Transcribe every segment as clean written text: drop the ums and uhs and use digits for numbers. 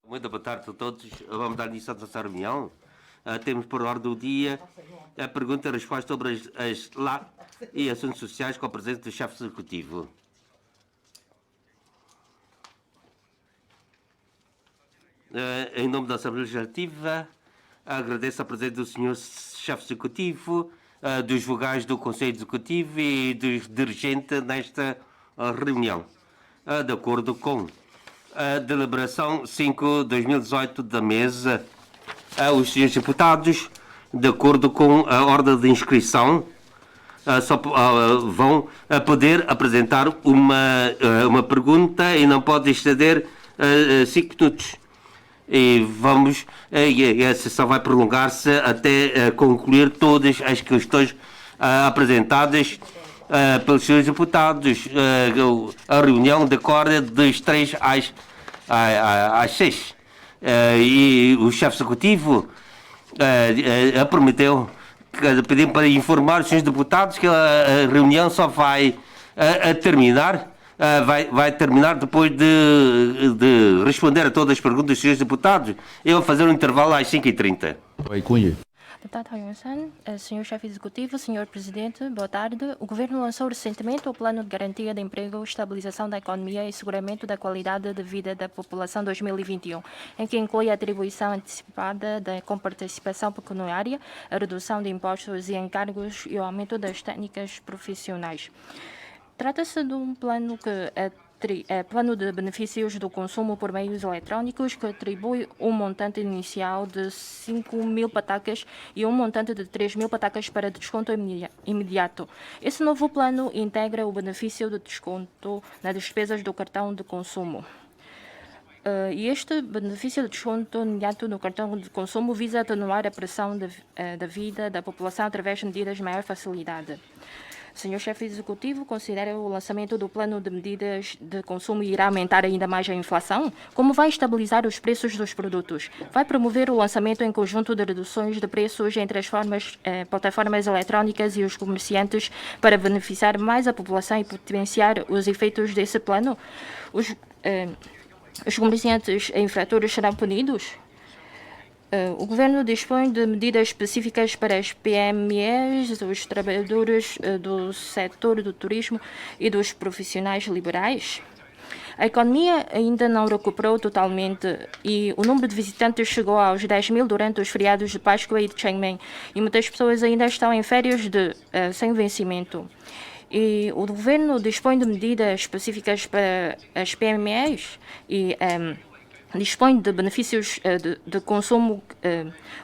Muito boa tarde a todos. Vamos dar início à nossa reunião. Temos por ordem do dia a pergunta e a resposta sobre as e assuntos sociais com a presença do chefe executivo. Em nome da Assembleia Legislativa, agradeço a presença do senhor chefe executivo, dos vogais do Conselho Executivo e dos dirigentes nesta reunião. De acordo com a deliberação 5/2018 da mesa, os senhores deputados, de acordo com a ordem de inscrição, só vão poder apresentar uma pergunta e não pode exceder 5 minutos. E a sessão vai prolongar-se até concluir todas as questões apresentadas pelos senhores deputados. A reunião decorre das 3 às 6. E o chefe executivo prometeu pedir para informar os senhores deputados que a reunião só vai terminar. Vai terminar depois de responder a todas as perguntas dos senhores deputados. Eu vou fazer um intervalo às 5h30. Deputado Huynh-San, senhor chefe executivo, senhor presidente, boa tarde. O governo lançou recentemente o Plano de Garantia de Emprego, Estabilização da Economia e Asseguramento da Qualidade de Vida da População 2021, em que inclui a atribuição antecipada da comparticipação pecuniária, a redução de impostos e encargos e o aumento das técnicas profissionais. Trata-se de um plano plano de benefícios do consumo por meios eletrónicos que atribui um montante inicial de 5.000 patacas e um montante de 3.000 patacas para desconto imediato. Esse novo plano integra o benefício de desconto nas despesas do cartão de consumo. E este benefício de desconto imediato no cartão de consumo visa atenuar a pressão da vida da população através de medidas de maior facilidade. Senhor chefe executivo, considera o lançamento do plano de medidas de consumo irá aumentar ainda mais a inflação? Como vai estabilizar os preços dos produtos? Vai promover o lançamento em conjunto de reduções de preços entre as plataformas eletrónicas e os comerciantes para beneficiar mais a população e potenciar os efeitos desse plano? Os comerciantes infratores serão punidos? O governo dispõe de medidas específicas para as PMEs, os trabalhadores do setor do turismo e dos profissionais liberais. A economia ainda não recuperou totalmente e o número de visitantes chegou aos 10.000 durante os feriados de Páscoa e de Qingming e muitas pessoas ainda estão em férias sem vencimento. E o governo dispõe de medidas específicas para as PMEs e dispõe de benefícios de consumo.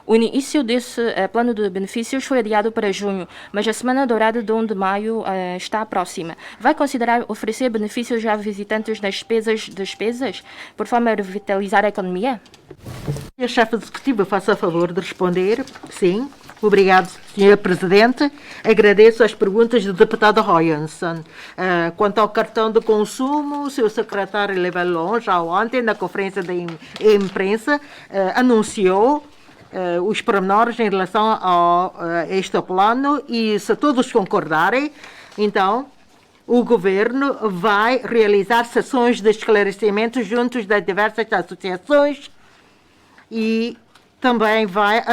O início desse plano de benefícios foi adiado para junho, mas a semana dourada de 1 de maio está próxima. Vai considerar oferecer benefícios a visitantes nas despesas, por forma a revitalizar a economia? A chefe executiva, faça a favor de responder. Sim. Obrigado, Sr. Presidente. Agradeço as perguntas do deputado Huynh-San. Quanto ao cartão de consumo, o seu secretário Levalon, já ontem, na conferência de imprensa, anunciou os pormenores em relação a este plano e, se todos concordarem, então, o Governo vai realizar sessões de esclarecimento juntos das diversas associações e também vai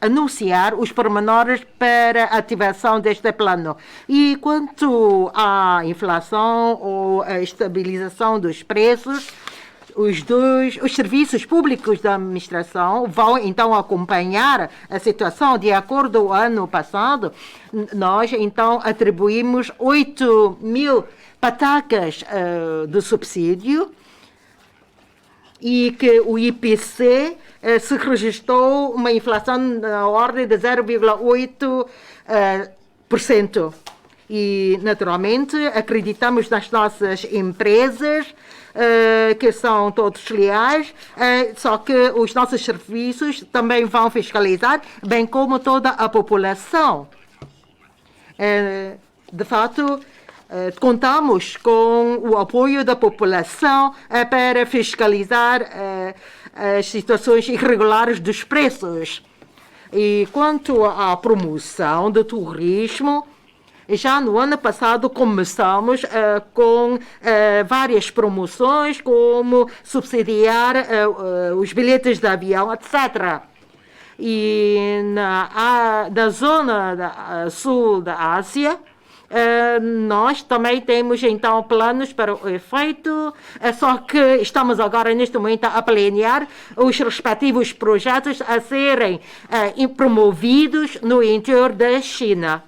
anunciar os pormenores para a ativação deste plano. E quanto à inflação ou à estabilização dos preços, os serviços públicos da administração vão então acompanhar a situação. De acordo com o ano passado, nós então atribuímos 8.000 patacas de subsídio e que o IPC se registrou uma inflação na ordem de 0,8%. E, naturalmente, acreditamos nas nossas empresas, que são todos leais, só que os nossos serviços também vão fiscalizar, bem como toda a população. De fato, contamos com o apoio da população para fiscalizar as situações irregulares dos preços. E quanto à promoção do turismo, Já no ano passado começamos com várias promoções, como subsidiar os bilhetes de avião, etc. E na zona sul da Ásia, nós também temos então planos para o efeito, só que estamos agora neste momento a planear os respectivos projetos a serem promovidos no interior da China.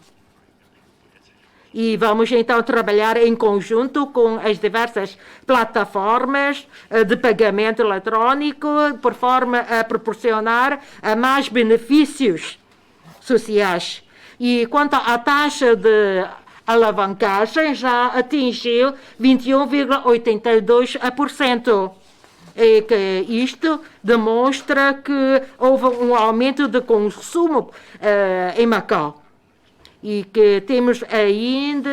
E vamos então trabalhar em conjunto com as diversas plataformas de pagamento eletrônico, por forma a proporcionar mais benefícios sociais. E quanto à taxa de alavancagem, já atingiu 21,82%. E que isto demonstra que houve um aumento de consumo em Macau. E que temos ainda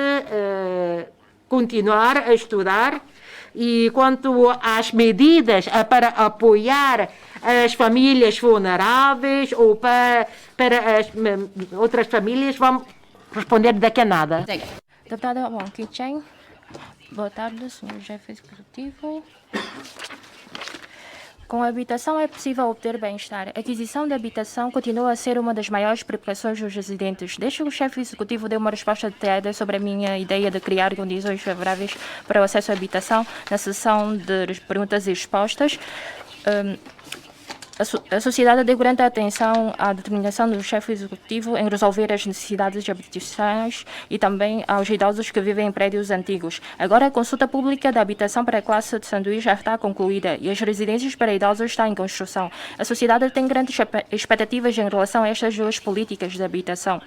continuar a estudar. E quanto às medidas para apoiar as famílias vulneráveis ou para as outras famílias, vamos responder daqui a nada. Deputada Wong Kee-Cheng, boa tarde, senhor chefe executivo. Com a habitação é possível obter bem-estar. A aquisição de habitação continua a ser uma das maiores preocupações dos residentes. Desde que o chefe executivo deu uma resposta detalhada sobre a minha ideia de criar condições favoráveis para o acesso à habitação na sessão de perguntas e respostas, a sociedade deu grande atenção à determinação do chefe executivo em resolver as necessidades de habitações e também aos idosos que vivem em prédios antigos. Agora, a consulta pública da habitação para a classe de sanduíche já está concluída e as residências para idosos estão em construção. A sociedade tem grandes expectativas em relação a estas duas políticas de habitação.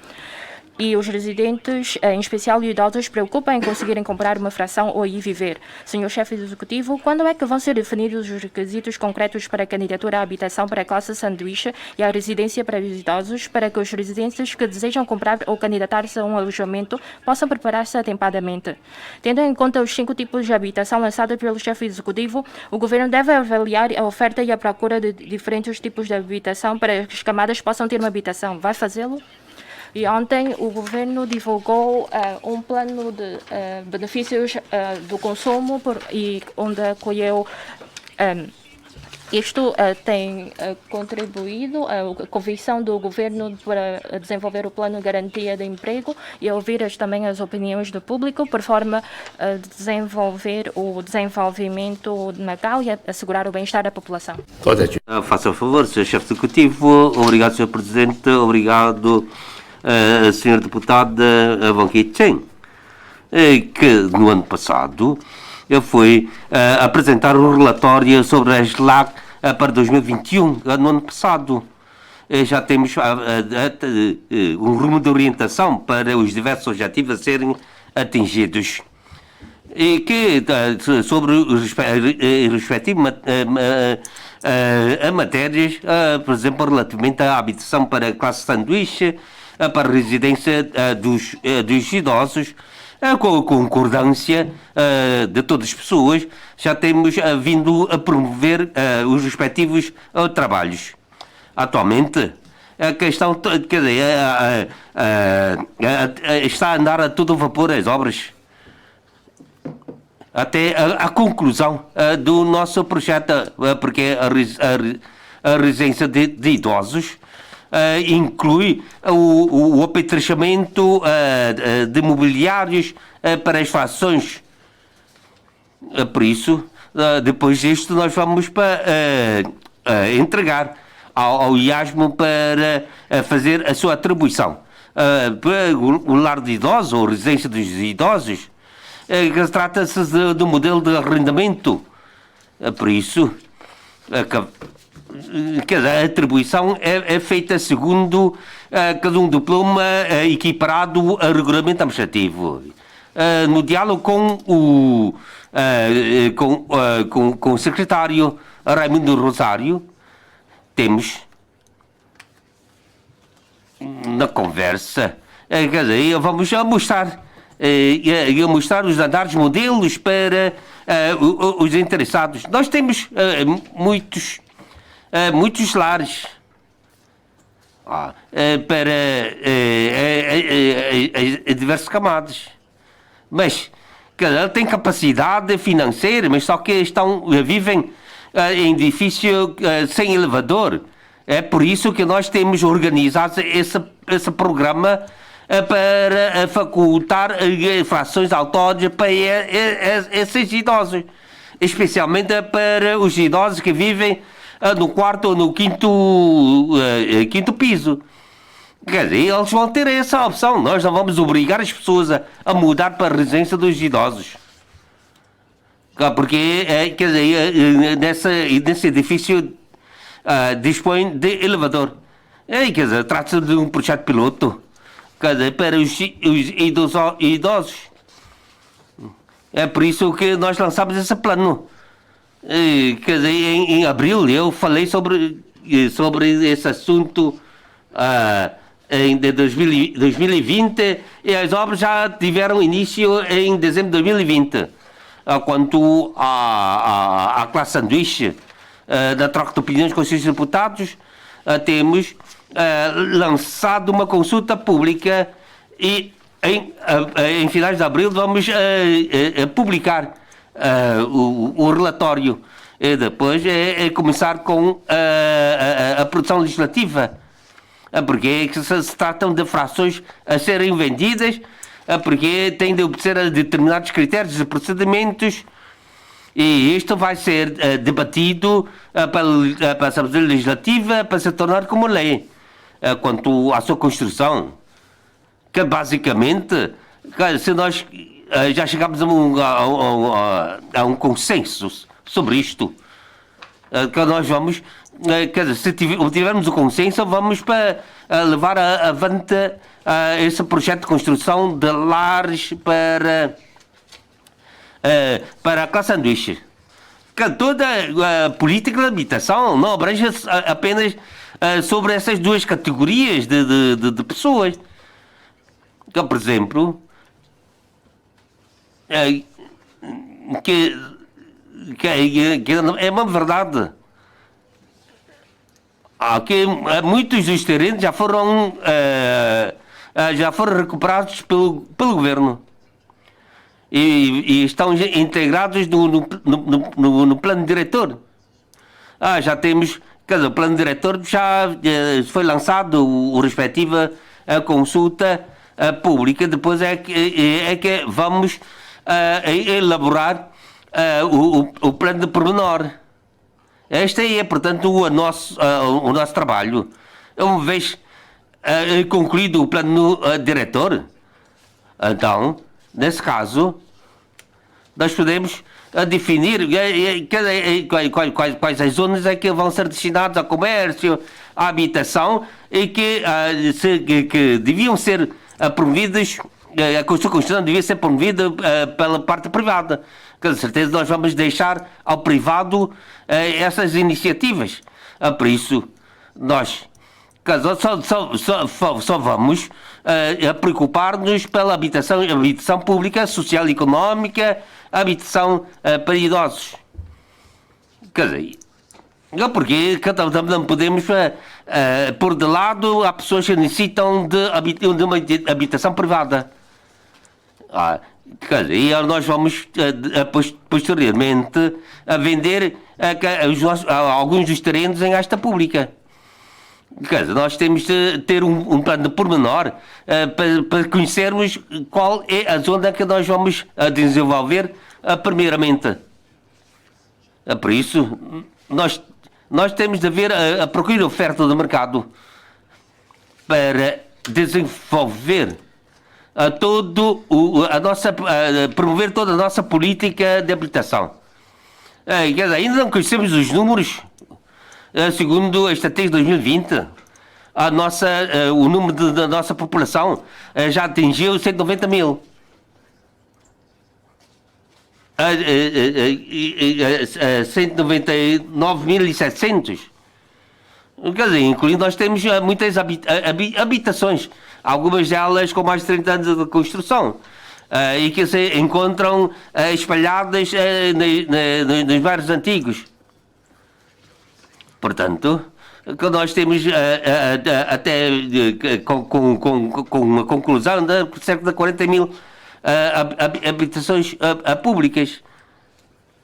E os residentes, em especial os idosos, preocupam em conseguirem comprar uma fração ou aí viver. Senhor chefe executivo, quando é que vão ser definidos os requisitos concretos para a candidatura à habitação para a classe sanduíche e à residência para os idosos, para que os residentes que desejam comprar ou candidatar-se a um alojamento possam preparar-se atempadamente? Tendo em conta os 5 tipos de habitação lançados pelo chefe executivo, o governo deve avaliar a oferta e a procura de diferentes tipos de habitação para que as camadas possam ter uma habitação. Vai fazê-lo? E ontem o governo divulgou um plano de benefícios do consumo e onde acolheu isto tem contribuído à convicção do governo para desenvolver o plano de garantia de emprego e ouvir também as opiniões do público, por forma a desenvolver o desenvolvimento de Macau e assegurar o bem-estar da população. Faça favor, Sr. Chefe Executivo. Obrigado, Sr. Presidente. Obrigado, Sr. Deputado Wong Kee-Cheng, que no ano passado foi apresentar um relatório sobre a SLAC para 2021. No ano passado já temos um rumo de orientação para os diversos objetivos a serem atingidos. E que sobre os respectivos matérias, por exemplo, relativamente à habitação para a classe sanduíche, para a residência dos idosos, com a concordância de todas as pessoas, já temos vindo a promover os respectivos trabalhos. Atualmente, a questão, quer dizer, está a andar a todo vapor as obras, até a conclusão do nosso projeto, porque a residência de idosos inclui o apetrechamento de mobiliários para as frações. Por isso, depois disto, nós vamos entregar ao IASMO para fazer a sua atribuição. O lar de idosos, ou residência dos idosos, trata-se de um modelo de arrendamento. Por isso, a atribuição é feita segundo cada um diploma equiparado a regulamento administrativo. No diálogo com o secretário Raimundo Rosário, temos na conversa, vamos mostrar os andares modelos para os interessados. Nós temos muitos lares para diversas camadas. Mas ela tem capacidade financeira, mas só que vivem em edifício sem elevador. É por isso que nós temos organizado esse programa para facultar frações autónomas para esses idosos, especialmente para os idosos que vivem no quarto ou no quinto piso. Quer dizer, eles vão ter essa opção. Nós não vamos obrigar as pessoas a mudar para a residência dos idosos. Porque, quer dizer, nesse edifício dispõe de elevador. Quer dizer, trata-se de um projeto piloto, quer dizer, para os idosos. É por isso que nós lançamos esse plano. Quer dizer, em abril eu falei sobre esse assunto em 2020 e as obras já tiveram início em dezembro de 2020. Quanto à classe sanduíche da troca de opiniões com os seus deputados, temos lançado uma consulta pública e em finais de abril vamos publicar o relatório. E depois começar com a produção legislativa, porque se tratam de frações a serem vendidas, porque têm de obedecer a determinados critérios e procedimentos, e isto vai ser debatido pela Assembleia Legislativa para se tornar como lei. Quanto à sua construção, que basicamente, se nós já chegamos a um consenso sobre isto, que nós vamos, quer dizer, se tivermos o consenso, vamos para levar avante esse projeto de construção de lares para a classe sanduíche. Que toda a política de habitação não abrange apenas sobre essas duas categorias de pessoas. Que, por exemplo, que é uma verdade. Que muitos dos terrenos já foram recuperados pelo governo e estão integrados no plano diretor. Já temos, quer dizer, o plano diretor já foi lançado, o respectivo consulta pública. Depois é que vamos elaborar o plano de pormenor. Este é, portanto, o nosso trabalho. Uma vez concluído o plano diretor, então, nesse caso, nós podemos definir quais as zonas é que vão ser destinadas ao comércio, à habitação, e que deviam ser promovidas, a construção devia ser promovida pela parte privada. Com certeza nós vamos deixar ao privado essas iniciativas. Por isso, nós só vamos preocupar-nos pela habitação pública, social e económica, habitação para idosos. Quer dizer, porque não podemos pôr de lado as pessoas que necessitam de uma habitação privada. E nós vamos posteriormente vender alguns dos terrenos em asta pública. Quer dizer, nós temos de ter um plano de pormenor para conhecermos qual é a zona que nós vamos desenvolver primeiramente. Por isso, nós temos de ver a procura e oferta do mercado para desenvolver promover toda a nossa política de habitação. Ainda não conhecemos os números. Segundo a estratégia de 2020, o número da nossa população já atingiu 190 mil. 199.700. Quer dizer, incluindo, nós temos muitas habitações, algumas delas com mais de 30 anos de construção, e que se encontram espalhadas nos bairros antigos. Portanto, que nós temos até com a conclusão de cerca de 40 mil habitações públicas.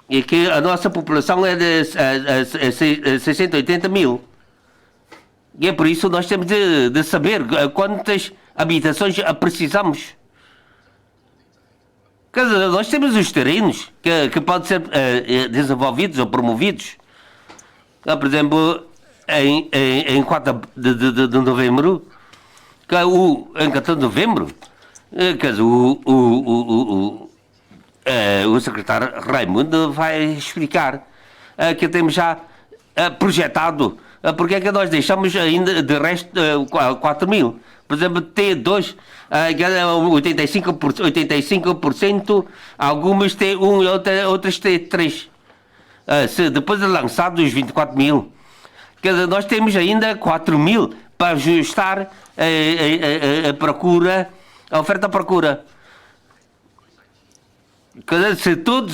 E que a nossa população é de 680 mil. E é por isso que nós temos de saber quantas habitações precisamos. Quer dizer, nós temos os terrenos que podem ser desenvolvidos ou promovidos. Por exemplo, em 4 de novembro, em 14 de novembro, quer dizer, o secretário Raimundo vai explicar que temos já projetado porque é que nós deixamos ainda de resto 4 mil. Por exemplo, T2, 85%, algumas T1 e outras T3. Se depois de lançado os 24 mil, quer dizer, nós temos ainda 4 mil para ajustar a procura, a oferta à procura. Se todos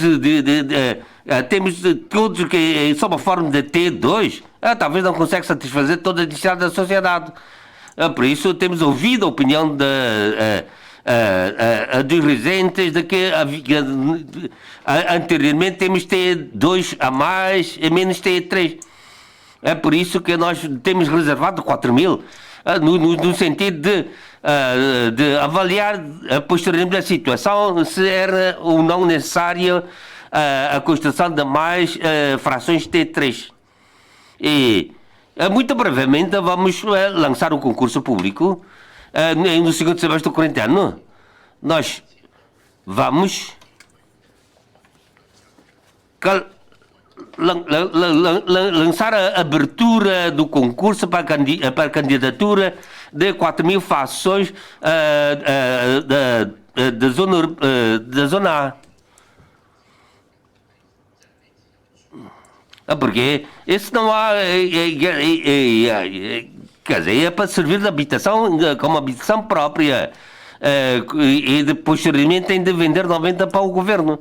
temos todos que sob a forma de T2, talvez não consegue satisfazer toda a necessidade da sociedade. Por isso temos ouvido a opinião dos residentes de que anteriormente temos T2 a mais e menos T3. É por isso que nós temos reservado 4 mil, no sentido de avaliar posteriormente a situação, se era ou não necessária a construção de mais frações T3. E muito brevemente vamos lançar um concurso público no segundo semestre do corrente ano. Nós vamos lançar a abertura do concurso para a candidatura de 4 mil fações da zona A. Porque isso não há. Quer dizer, é para servir de habitação como habitação própria. E posteriormente tem de vender 90 para o governo.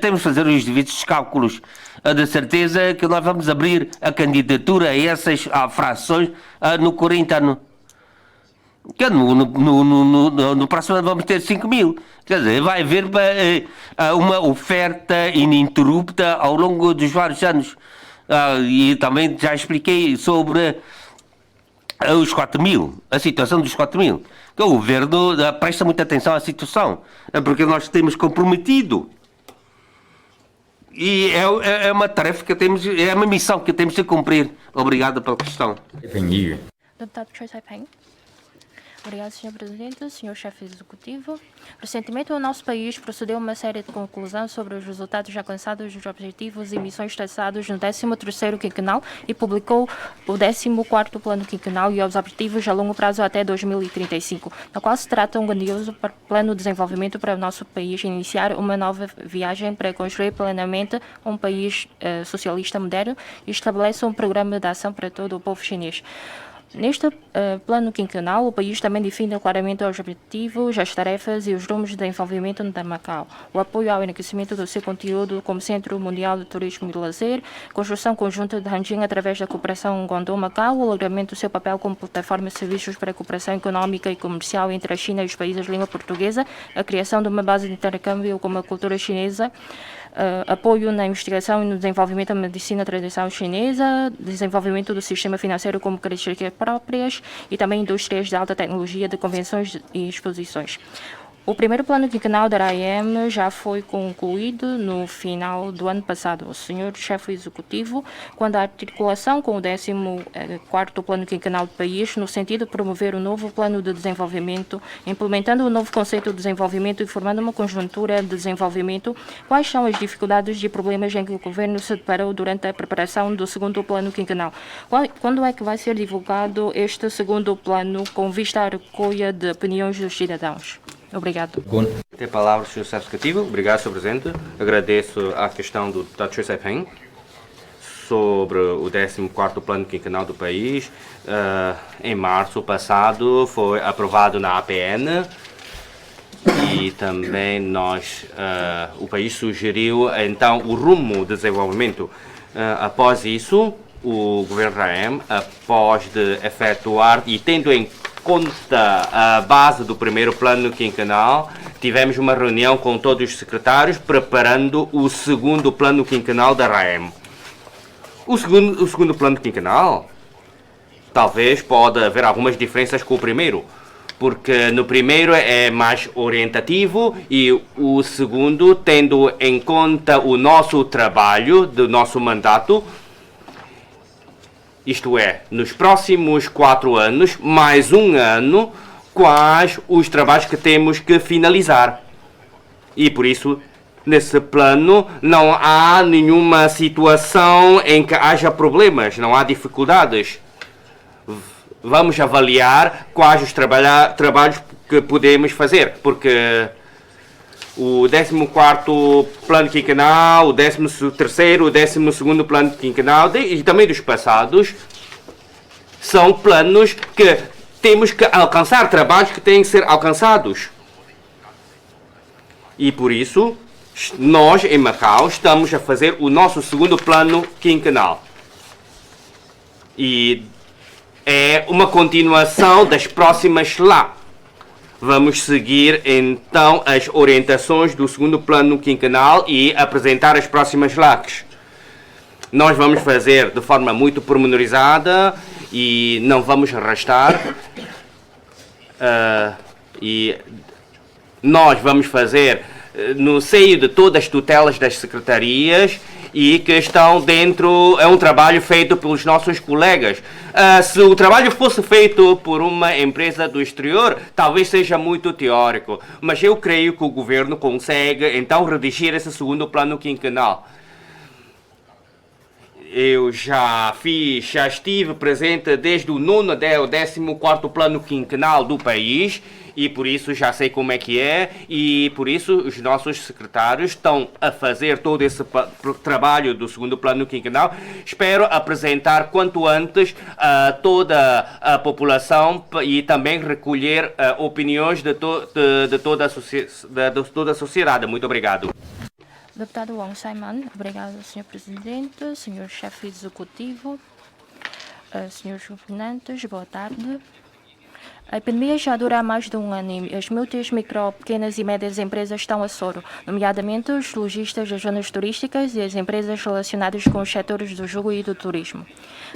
Temos de fazer os devidos cálculos. De certeza que nós vamos abrir a candidatura a essas frações no corrente ano. No próximo ano vamos ter 5 mil. Quer dizer, vai haver uma oferta ininterrupta ao longo dos vários anos. E também já expliquei sobre os 4 mil, a situação dos 4 mil. Que o governo presta muita atenção à situação, porque nós temos comprometido. E é uma tarefa que temos, é uma missão que temos de cumprir. Obrigado pela questão. Deputado Choi Sai-Peng. Obrigado, Sr. Presidente, Sr. Chefe Executivo. Recentemente, o nosso país procedeu a uma série de conclusões sobre os resultados alcançados dos objetivos e missões traçados no 13º quinquenal e publicou o 14º Plano Quinquenal e os objetivos a longo prazo até 2035, no qual se trata um grandioso plano de desenvolvimento para o nosso país iniciar uma nova viagem para construir plenamente um país socialista moderno e estabelece um programa de ação para todo o povo chinês. Neste plano quinquenal, o país também define claramente os objetivos, as tarefas e os rumos de desenvolvimento de Macau, o apoio ao enriquecimento do seu conteúdo como Centro Mundial de Turismo e Lazer, construção conjunta de Hanjin através da cooperação Guangdong-Macau, o alargamento do seu papel como plataforma de serviços para a cooperação económica e comercial entre a China e os países de língua portuguesa, a criação de uma base de intercâmbio com a cultura chinesa, apoio na investigação e no desenvolvimento da medicina tradicional chinesa, desenvolvimento do sistema financeiro como características próprias e também indústrias de alta tecnologia de convenções e exposições. O primeiro plano quinquenal da AEM já foi concluído no final do ano passado. O Sr. Chefe Executivo, quando a articulação com o 14º Plano Quinquenal do país, no sentido de promover um novo plano de desenvolvimento, implementando um novo conceito de desenvolvimento e formando uma conjuntura de desenvolvimento, quais são as dificuldades e problemas em que o Governo se deparou durante a preparação do segundo Plano Quinquenal? Quando é que vai ser divulgado este segundo plano com vista à recolha de opiniões dos cidadãos? Obrigado. Tem a palavra o Sr. Chefe Executivo. Obrigado, Sr. Presidente. Agradeço a questão do deputado Choi Sai-Peng sobre o 14º Plano Quinquenal do país. Em março passado foi aprovado na APN e também o país sugeriu então o rumo de desenvolvimento. Após isso, o governo RAEM, após de efetuar e tendo em conta a base do primeiro plano quinquenal, tivemos uma reunião com todos os secretários preparando o segundo plano quinquenal da RAEM. O segundo plano quinquenal, talvez pode haver algumas diferenças com o primeiro, porque no primeiro é mais orientativo e o segundo, tendo em conta o nosso trabalho, do nosso mandato, isto é, nos próximos 4 anos, mais um ano, quais os trabalhos que temos que finalizar. E por isso, nesse plano, não há nenhuma situação em que haja problemas, não há dificuldades. Vamos avaliar quais os trabalhos que podemos fazer, porque o 14º plano quinquenal, o 13º, o 12º plano quinquenal e também dos passados são planos que temos que alcançar, trabalhos que têm que ser alcançados. E por isso, nós em Macau estamos a fazer o nosso segundo plano quinquenal. E é uma continuação das próximas lá. Vamos seguir então as orientações do segundo plano quinquenal e apresentar as próximas LACs. Nós vamos fazer de forma muito pormenorizada e não vamos arrastar. E nós vamos fazer no seio de todas as tutelas das secretarias e que estão dentro, é um trabalho feito pelos nossos colegas. Se o trabalho fosse feito por uma empresa do exterior, talvez seja muito teórico, mas eu creio que o governo consegue então redigir esse segundo plano quinquenal. Eu já estive presente desde o 9º até o 14º plano quinquenal do país e por isso já sei como é que é e por isso os nossos secretários estão a fazer todo esse trabalho do segundo plano quinquenal. Espero apresentar quanto antes a toda a população e também recolher opiniões de toda a sociedade. Muito obrigado. Deputado Wong Sai-man, obrigado, Sr. Presidente, Sr. Chefe Executivo, Srs. Governantes, boa tarde. A epidemia já dura há mais de um ano e as multis, micro, pequenas e médias empresas estão a soro, nomeadamente os lojistas das zonas turísticas e as empresas relacionadas com os setores do jogo e do turismo.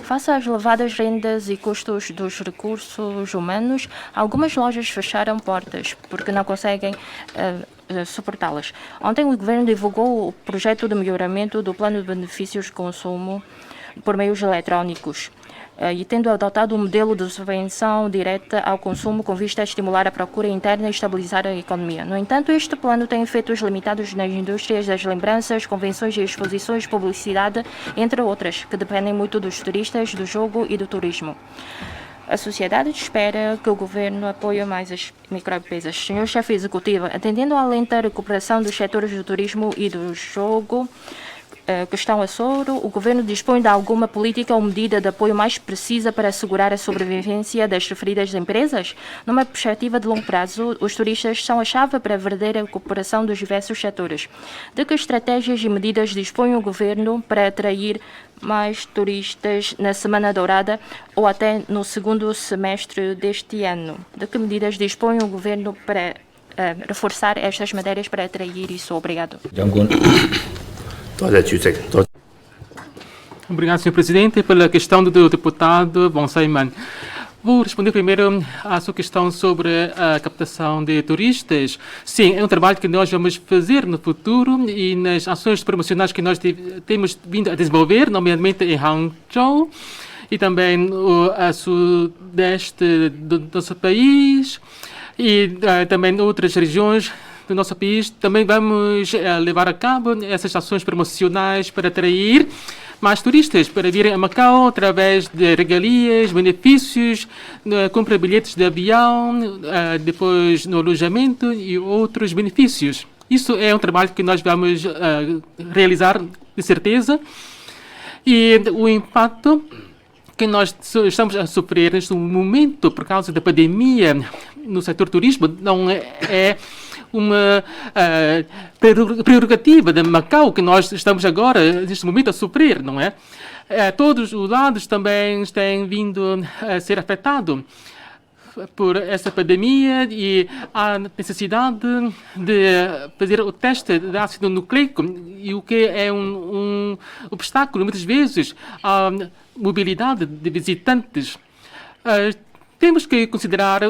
Face às elevadas rendas e custos dos recursos humanos, algumas lojas fecharam portas porque não conseguem suportá-las. Ontem o Governo divulgou o projeto de melhoramento do plano de benefícios de consumo por meios eletrónicos e tendo adotado um modelo de subvenção direta ao consumo com vista a estimular a procura interna e estabilizar a economia. No entanto, este plano tem efeitos limitados nas indústrias das lembranças, convenções e exposições, publicidade, entre outras, que dependem muito dos turistas, do jogo e do turismo. A sociedade espera que o governo apoie mais as microempresas. Senhor Chefe Executivo, atendendo à lenta recuperação dos setores do turismo e do jogo que estão a soro, o governo dispõe de alguma política ou medida de apoio mais precisa para assegurar a sobrevivência das referidas empresas? Numa perspectiva de longo prazo, os turistas são a chave para a verdadeira recuperação dos diversos setores. De que estratégias e medidas dispõe o governo para atrair mais turistas na Semana Dourada ou até no segundo semestre deste ano? De que medidas dispõe o governo para reforçar estas matérias para atrair isso? Obrigado. Obrigado, Sr. Presidente, pela questão do deputado Wong Sai-man. Vou responder primeiro à sua questão sobre a captação de turistas. Sim, é um trabalho que nós vamos fazer no futuro e nas ações promocionais que nós temos vindo a desenvolver, nomeadamente em Hangzhou e também no sudeste do nosso país e também outras regiões do nosso país. Também vamos levar a cabo essas ações promocionais para atrair mais turistas para virem a Macau através de regalias, benefícios, compra bilhetes de avião, depois no alojamento e outros benefícios. Isso é um trabalho que nós vamos realizar de certeza e o impacto que nós estamos a sofrer neste momento por causa da pandemia no setor turismo não é uma prerrogativa de Macau que nós estamos agora, neste momento, a sofrer, não é? todos os lados também têm vindo a ser afetados por essa pandemia e a necessidade de fazer o teste de ácido nucleico, e o que é um obstáculo, muitas vezes, à mobilidade de visitantes. Temos que considerar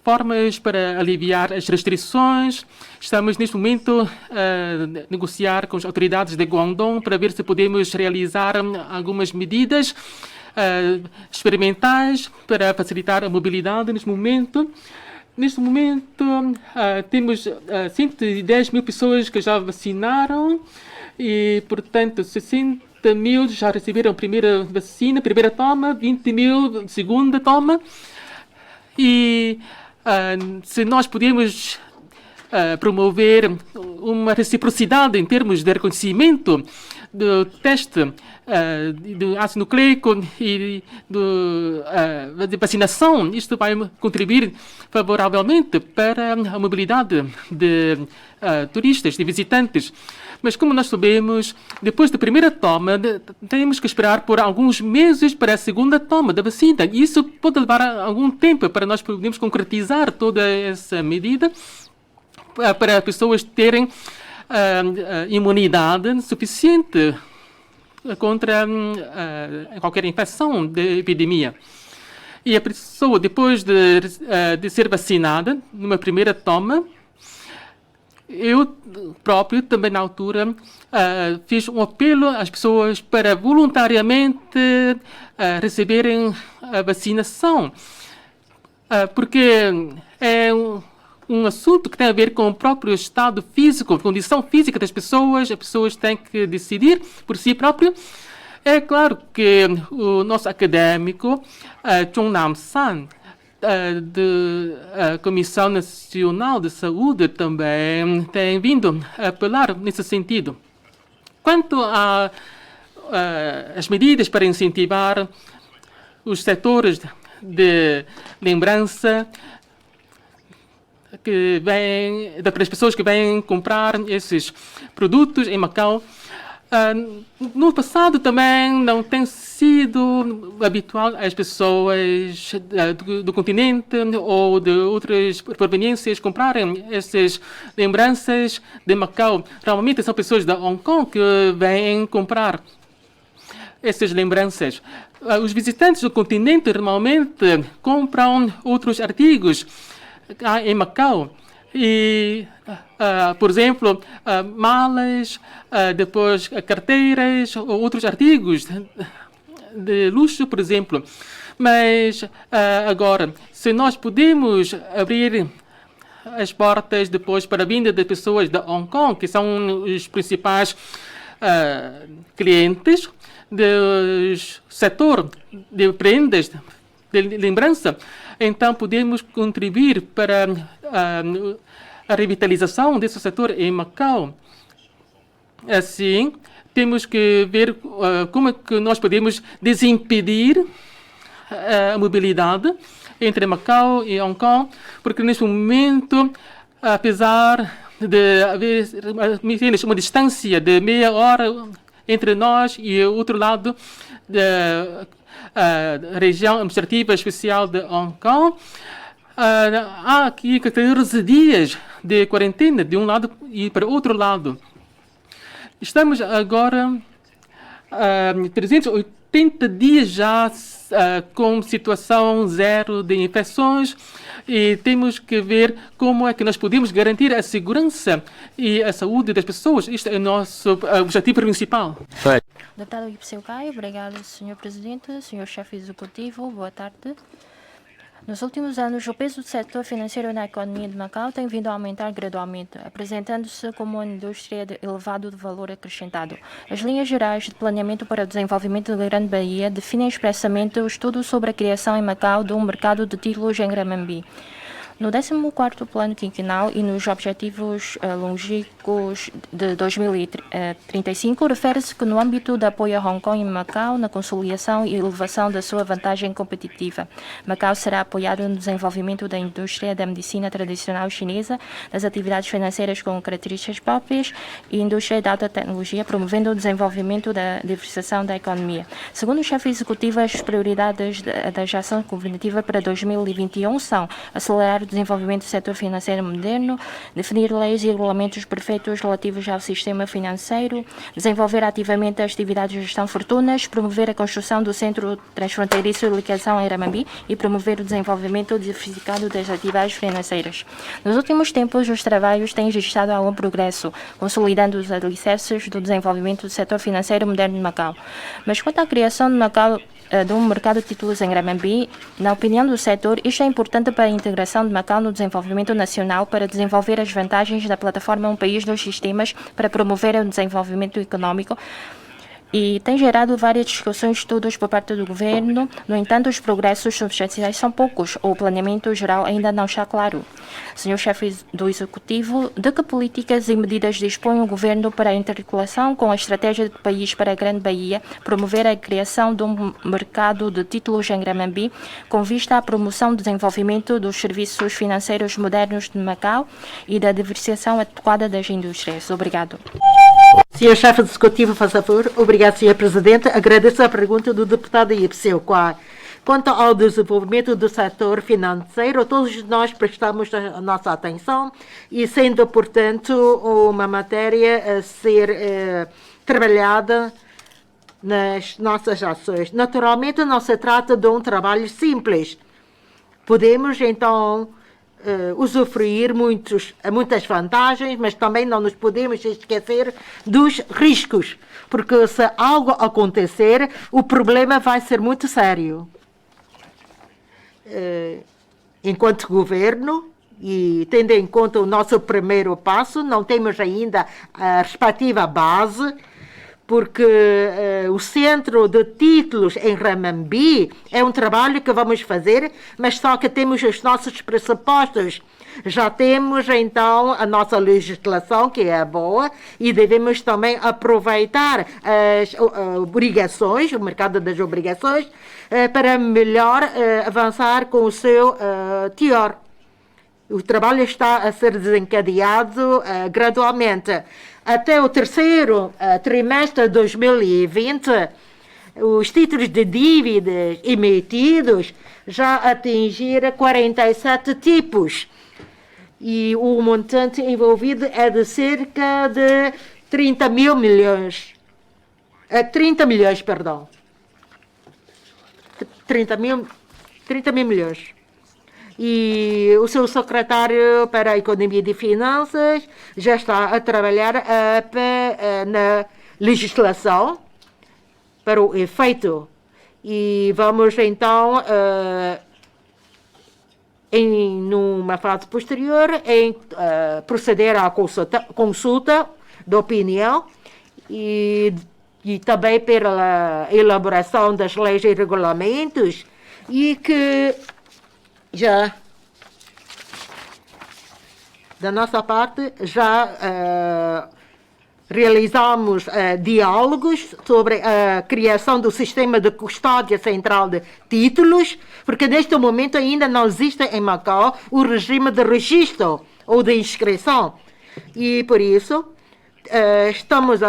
formas para aliviar as restrições. Estamos, neste momento, a negociar com as autoridades de Guangdong para ver se podemos realizar algumas medidas experimentais para facilitar a mobilidade neste momento. Neste momento, temos 110 mil pessoas que já vacinaram e, portanto, 60 mil já receberam a primeira vacina, primeira toma, 20 mil segunda toma. E se nós podemos promover uma reciprocidade em termos de reconhecimento do teste do ácido nucleico e de vacinação, isto vai contribuir favoravelmente para a mobilidade de turistas, de visitantes. Mas, como nós sabemos, depois da primeira toma, temos que esperar por alguns meses para a segunda toma da vacina. E isso pode levar algum tempo para nós podermos concretizar toda essa medida, para pessoas terem imunidade suficiente contra qualquer infecção de epidemia. E a pessoa, depois de ser vacinada, numa primeira toma, eu próprio, também na altura, fiz um apelo às pessoas para voluntariamente receberem a vacinação, porque é um assunto que tem a ver com o próprio estado físico, a condição física das pessoas. As pessoas têm que decidir por si próprias. É claro que o nosso académico, Chung Nam-san, da Comissão Nacional de Saúde, também tem vindo a apelar nesse sentido. Quanto às medidas para incentivar os setores de lembrança, para as pessoas que vêm comprar esses produtos em Macau, no passado também não tem sido habitual as pessoas do continente ou de outras proveniências comprarem essas lembranças de Macau. Normalmente são pessoas da Hong Kong que vêm comprar essas lembranças. Os visitantes do continente normalmente compram outros artigos em Macau. E, por exemplo, malas, depois carteiras ou outros artigos de luxo, por exemplo. Mas agora, se nós podemos abrir as portas depois para a vinda de pessoas da Hong Kong, que são os principais clientes do setor de prendas de lembrança, então podemos contribuir para a revitalização desse setor em Macau. Assim, temos que ver como é que nós podemos desimpedir a mobilidade entre Macau e Hong Kong, porque neste momento, apesar de haver uma distância de meia hora entre nós e o outro lado da região administrativa especial de Hong Kong, há aqui 14 dias de quarentena de um lado e para o outro lado. Estamos agora 380 dias já com situação zero de infecções e temos que ver como é que nós podemos garantir a segurança e a saúde das pessoas. Este é o nosso objetivo principal. Deputado Ipseu Caio, obrigado, Sr. Presidente, Sr. Chefe Executivo, boa tarde. Nos últimos anos, o peso do setor financeiro na economia de Macau tem vindo a aumentar gradualmente, apresentando-se como uma indústria de elevado valor acrescentado. As linhas gerais de planeamento para o desenvolvimento da Grande Bahia definem expressamente o estudo sobre a criação em Macau de um mercado de títulos em renminbi. No 14º Plano Quinquenal e nos Objetivos Longínquos de 2035, refere-se que no âmbito de apoio a Hong Kong e Macau, na consolidação e elevação da sua vantagem competitiva, Macau será apoiado no desenvolvimento da indústria da medicina tradicional chinesa, das atividades financeiras com características próprias e indústria de alta tecnologia, promovendo o desenvolvimento da diversificação da economia. Segundo o chefe executivo, as prioridades da ação governativa para 2021 são acelerar o desenvolvimento do setor financeiro moderno, definir leis e regulamentos perfeitos relativos ao sistema financeiro, desenvolver ativamente as atividades de gestão de fortunas, promover a construção do Centro Transfronteiriço de Liquidação em Renminbi e promover o desenvolvimento diversificado das atividades financeiras. Nos últimos tempos, os trabalhos têm registrado algum progresso, consolidando os alicerces do desenvolvimento do setor financeiro moderno de Macau. Mas quanto à criação de Macau de um mercado de títulos em renminbi, na opinião do setor, isto é importante para a integração de Macau no desenvolvimento nacional, para desenvolver as vantagens da plataforma Um País, Dois Sistemas, para promover o desenvolvimento econômico, e tem gerado várias discussões e estudos por parte do governo. No entanto, os progressos substanciais são poucos, ou o planeamento geral ainda não está claro. Senhor chefe do Executivo, de que políticas e medidas dispõe o governo para a interrelação com a estratégia do país para a Grande Bahia, promover a criação de um mercado de títulos em renminbi, com vista à promoção do desenvolvimento dos serviços financeiros modernos de Macau e da diversificação adequada das indústrias? Obrigado. Senhor chefe executivo, faz favor. Obrigado, senhor presidente. Agradeço a pergunta do deputado Ipseu. Quanto ao desenvolvimento do setor financeiro, todos nós prestamos a nossa atenção e sendo, portanto, uma matéria a ser trabalhada nas nossas ações. Naturalmente, não se trata de um trabalho simples. Podemos, então, usufruir muitas vantagens, mas também não nos podemos esquecer dos riscos, porque se algo acontecer, o problema vai ser muito sério. Enquanto governo, e tendo em conta o nosso primeiro passo, não temos ainda a respectiva base, porque o Centro de Títulos em renminbi é um trabalho que vamos fazer, mas só que temos os nossos pressupostos. Já temos, então, a nossa legislação, que é boa, e devemos também aproveitar as obrigações, o mercado das obrigações, para melhor avançar com o seu teor. O trabalho está a ser desencadeado gradualmente. Até o terceiro trimestre de 2020, os títulos de dívidas emitidos já atingiram 47 tipos. E o montante envolvido é de cerca de 30 milhões, perdão. 30 mil milhões. E o seu secretário para a Economia e Finanças já está a trabalhar na legislação para o efeito. E vamos, então, numa fase posterior, proceder à consulta de opinião e também pela elaboração das leis e regulamentos, e que já, da nossa parte, já realizamos diálogos sobre a criação do sistema de custódia central de títulos, porque neste momento ainda não existe em Macau o regime de registro ou de inscrição. E por isso, estamos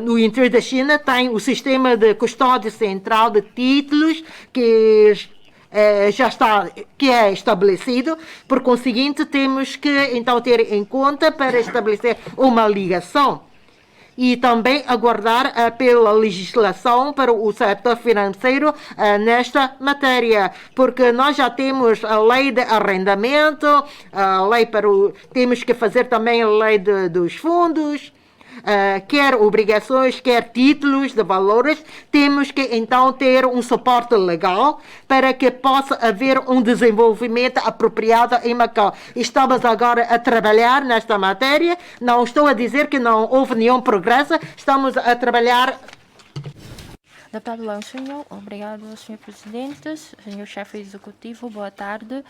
no interior da China tem o sistema de custódia central de títulos que é estabelecido. Por conseguinte, temos que então ter em conta para estabelecer uma ligação e também aguardar pela legislação para o setor financeiro nesta matéria, porque nós já temos a lei de arrendamento, a lei temos que fazer também a lei dos fundos, quer obrigações, quer títulos de valores. Temos que então ter um suporte legal para que possa haver um desenvolvimento apropriado em Macau. Estamos agora a trabalhar nesta matéria. Não estou a dizer que não houve nenhum progresso. Estamos a trabalhar. Deputado Leoncinho, obrigado, Sr. Presidente. Sr. Chefe Executivo, boa tarde.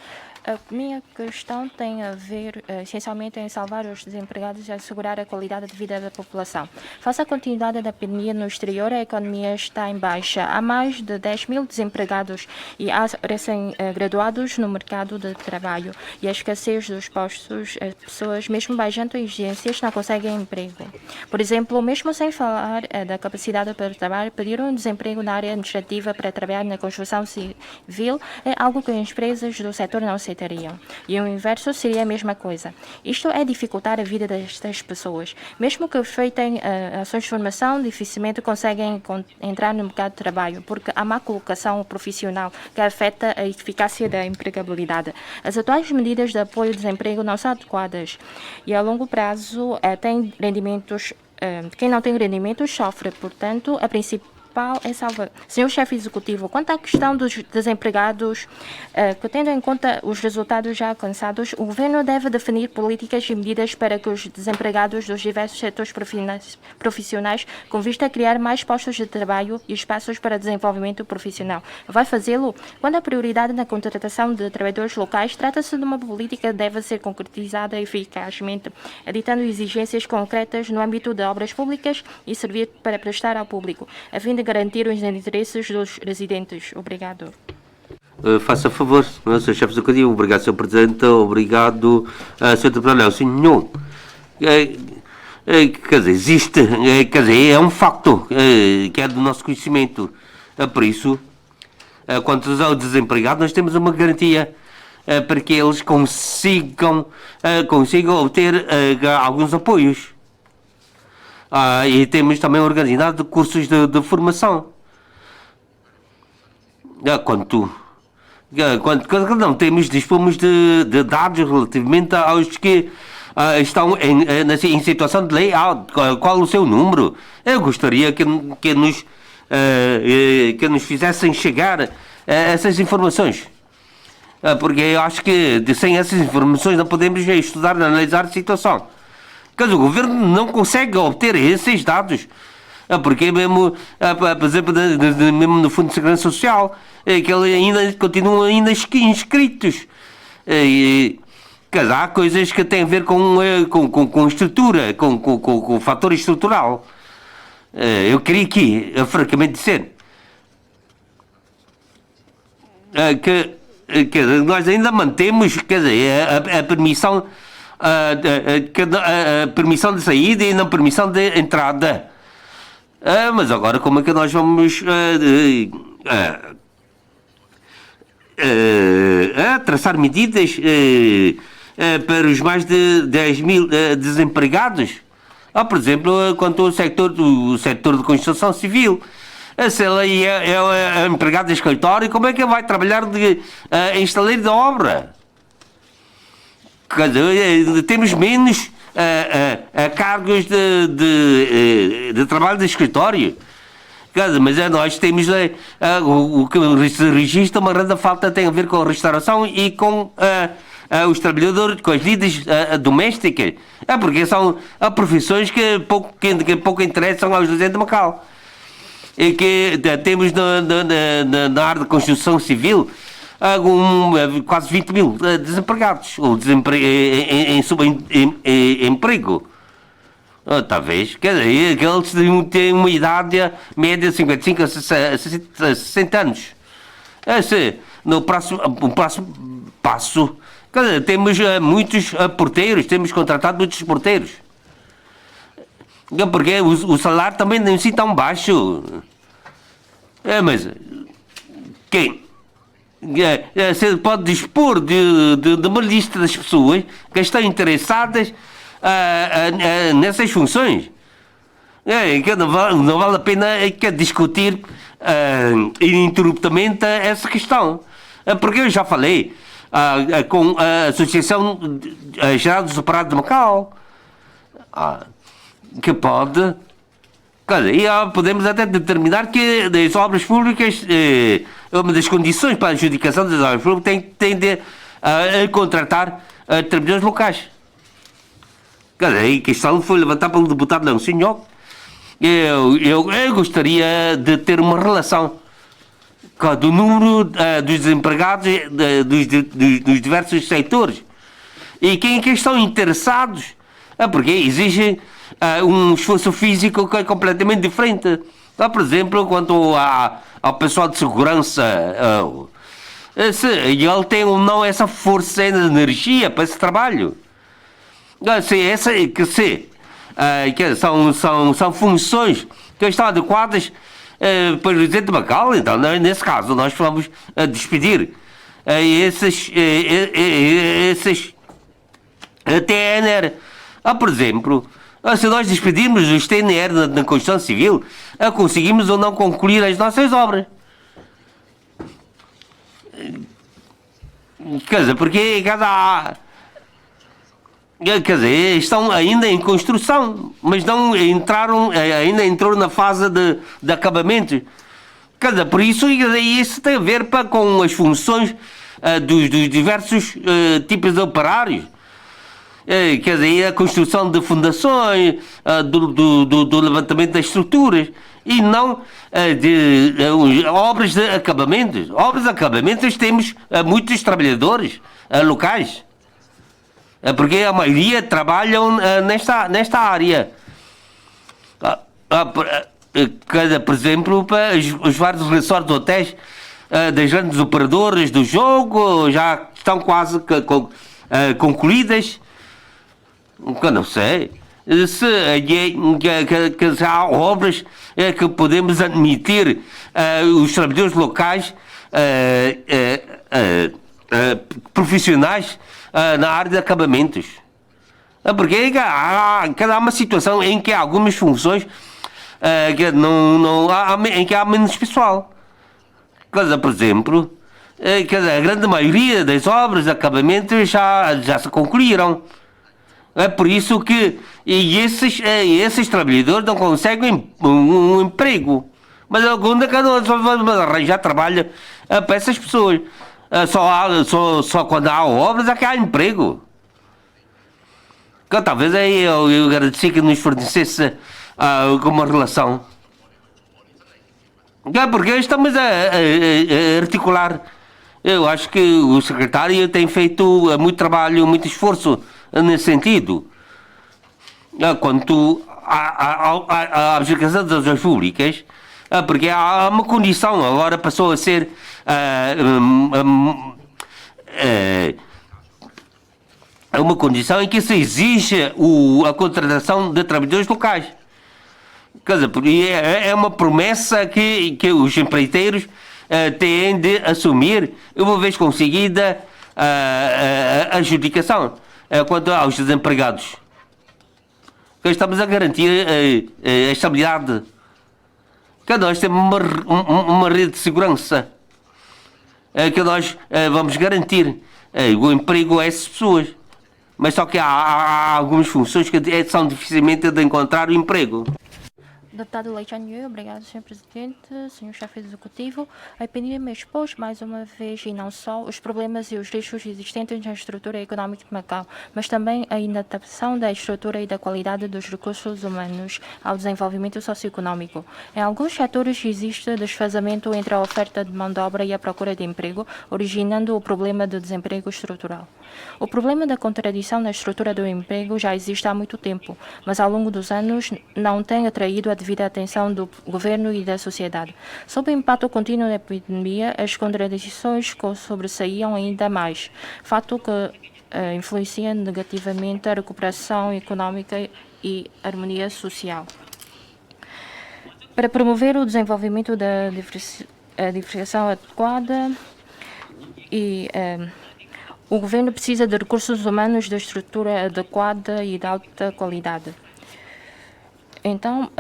A minha questão tem a ver, essencialmente, em salvar os desempregados e assegurar a qualidade de vida da população. Face à continuidade da pandemia no exterior, a economia está em baixa. Há mais de 10 mil desempregados e há recém-graduados no mercado de trabalho. E a escassez dos postos, as pessoas, mesmo baixando exigências, não conseguem emprego. Por exemplo, mesmo sem falar da capacidade para trabalhar, pedir um desemprego na área administrativa para trabalhar na construção civil é algo que as empresas do setor não aceitariam. E o inverso seria a mesma coisa. Isto é dificultar a vida destas pessoas. Mesmo que feitem ações de formação, dificilmente conseguem entrar no mercado de trabalho, porque há má colocação profissional que afeta a eficácia da empregabilidade. As atuais medidas de apoio ao desemprego não são adequadas e, a longo prazo, tem rendimentos. Quem não tem rendimentos sofre, portanto, a principal é salvar. Senhor Chefe Executivo, quanto à questão dos desempregados, que tendo em conta os resultados já alcançados, o Governo deve definir políticas e medidas para que os desempregados dos diversos setores profissionais, com vista a criar mais postos de trabalho e espaços para desenvolvimento profissional. Vai fazê-lo? Quando a prioridade na contratação de trabalhadores locais, trata-se de uma política que deve ser concretizada eficazmente, editando exigências concretas no âmbito de obras públicas e servir para prestar ao público, a fim de garantir os interesses dos residentes. Obrigado. Faça favor, Sr. Chefe Executivo. Obrigado, Sr. Presidente. Obrigado, Sr. Deputado Leoncinho. Quer dizer, existe, quer dizer, é um facto que é do nosso conhecimento. Por isso, quanto ao desempregado, nós temos uma garantia para que eles consigam obter alguns apoios. E temos também organizado cursos de formação. Quando não dispomos de dados relativamente aos que estão em situação de layout, qual o seu número. Eu gostaria que nos fizessem chegar essas informações. Porque eu acho que sem essas informações não podemos estudar e analisar a situação. Caso o governo não consegue obter esses dados, porque mesmo, por exemplo, mesmo no Fundo de Segurança Social, que ele ainda continuam ainda inscritos. Há coisas que têm a ver com estrutura, com o fator estrutural. Eu queria aqui, francamente dizer, que nós ainda mantemos, quer dizer, a permissão permissão de saída e não permissão de entrada. Mas agora como é que nós vamos traçar medidas para os mais de 10 mil desempregados? Por exemplo, quanto ao setor de construção civil. Se ele é empregado de escritório, como é que ele vai trabalhar em estaleiro de obra? Temos menos cargos de trabalho de escritório. Mas nós temos o que registra uma grande falta tem a ver com a restauração e com os trabalhadores, com as vidas domésticas. Porque são profissões que pouco interessam aos residentes de Macau. E que temos na área de construção civil quase 20 mil desempregados ou em subemprego. Talvez, quer dizer, que eles têm uma idade média de 55 a 60 anos. No próximo passo, quer dizer, temos muitos porteiros, temos contratado muitos porteiros. Porque o salário também não é assim tão baixo. Mas quem? Você pode dispor de uma lista das pessoas que estão interessadas nessas funções. Que não vale a pena discutir ininterruptamente essa questão. Porque eu já falei com a Associação Geral dos Operados de Macau, que pode... E podemos até determinar que as obras públicas, uma das condições para a adjudicação das obras públicas tem de contratar trabalhadores locais. E a questão foi levantada pelo deputado Leoncinho, eu gostaria de ter uma relação do número dos desempregados dos diversos setores e quem que estão interessados, porque exige um esforço físico que é completamente diferente. Por exemplo, quanto ao pessoal de segurança, se ele tem ou não essa força e energia para esse trabalho. São funções que estão adequadas para o presidente Macau. Então, nesse caso, nós vamos despedir esses TNR. Por exemplo, se nós despedirmos os TNR na Constituição Civil, conseguimos ou não concluir as nossas obras. Quer dizer, porque estão ainda em construção, mas não entraram, ainda entrou na fase de acabamento. Quer dizer, por isso, isso tem a ver com as funções dos diversos tipos de operários. Quer dizer, a construção de fundações, do levantamento das estruturas, e não de obras de acabamentos. Obras de acabamentos temos muitos trabalhadores locais, porque a maioria trabalham nesta área. Por exemplo, os vários resorts de hotéis das grandes operadoras do jogo já estão quase concluídas. Eu não sei se há obras que podemos admitir os trabalhadores locais profissionais na área de acabamentos. Porque há uma situação em que há algumas funções em que há menos pessoal. Por exemplo, a grande maioria das obras de acabamento já se concluíram. É por isso que esses trabalhadores não conseguem um emprego. Mas algum vamos arranjar trabalho para essas pessoas. Só quando há obras é que há emprego. Talvez eu agradeci que nos fornecesse uma relação. Porque estamos a articular. Eu acho que o secretário tem feito muito trabalho, muito esforço nesse sentido. Quanto à abdicação das obras públicas, porque há uma condição, agora passou a ser uma condição em que se exige a contratação de trabalhadores locais. Quer dizer, é uma promessa que os empreiteiros têm de assumir uma vez conseguida a adjudicação. Quanto aos desempregados, estamos a garantir a estabilidade. Que nós temos uma rede de segurança que nós vamos garantir o emprego a essas pessoas. Mas só que há algumas funções que são dificilmente de encontrar o emprego. Deputado Lei Chanyu, obrigado, Sr. Presidente, Sr. Chefe Executivo. A epidemia expôs mais uma vez, e não só, os problemas e os riscos existentes na estrutura econômica de Macau, mas também a inadaptação da estrutura e da qualidade dos recursos humanos ao desenvolvimento socioeconômico. Em alguns setores existe desfazamento entre a oferta de mão de obra e a procura de emprego, originando o problema do desemprego estrutural. O problema da contradição na estrutura do emprego já existe há muito tempo, mas ao longo dos anos não tem atraído a devida atenção do governo e da sociedade. Sob o impacto contínuo da epidemia, as contradições sobressaíam ainda mais, fato que influencia negativamente a recuperação econômica e harmonia social. Para promover o desenvolvimento da diversificação adequada o governo precisa de recursos humanos de estrutura adequada e de alta qualidade. Então,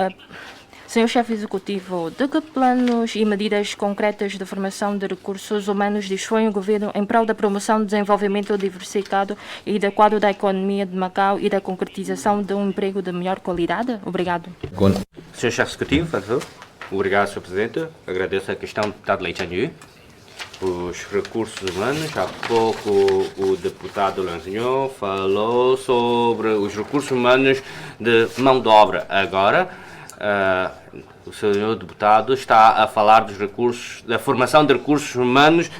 Sr. Chefe Executivo, de que planos e medidas concretas de formação de recursos humanos dispõe o governo em prol da promoção do desenvolvimento diversificado e adequado da economia de Macau e da concretização de um emprego de melhor qualidade? Obrigado. Sr. Chefe Executivo, por favor. Obrigado, Sr. Presidente. Agradeço a questão do deputado Lei Chanyu. Os recursos humanos, há pouco o deputado Lanzinho falou sobre os recursos humanos de mão de obra. Agora, o senhor deputado está a falar dos recursos, da formação de recursos humanos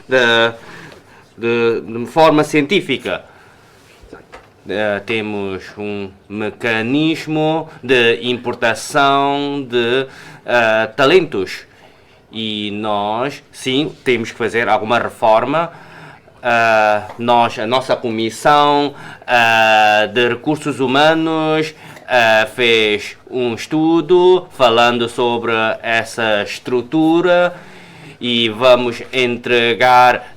de forma científica. Temos um mecanismo de importação de talentos e nós, sim, temos que fazer alguma reforma. A nossa comissão de recursos humanos fez um estudo falando sobre essa estrutura e vamos entregar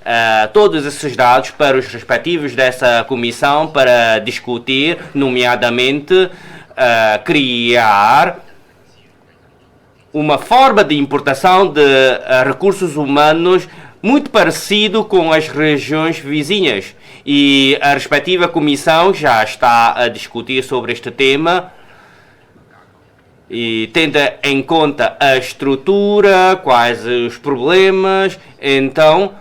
todos esses dados para os respectivos dessa comissão para discutir, nomeadamente criar uma forma de importação de recursos humanos muito parecido com as regiões vizinhas. E a respectiva comissão já está a discutir sobre este tema e tendo em conta a estrutura, quais os problemas, então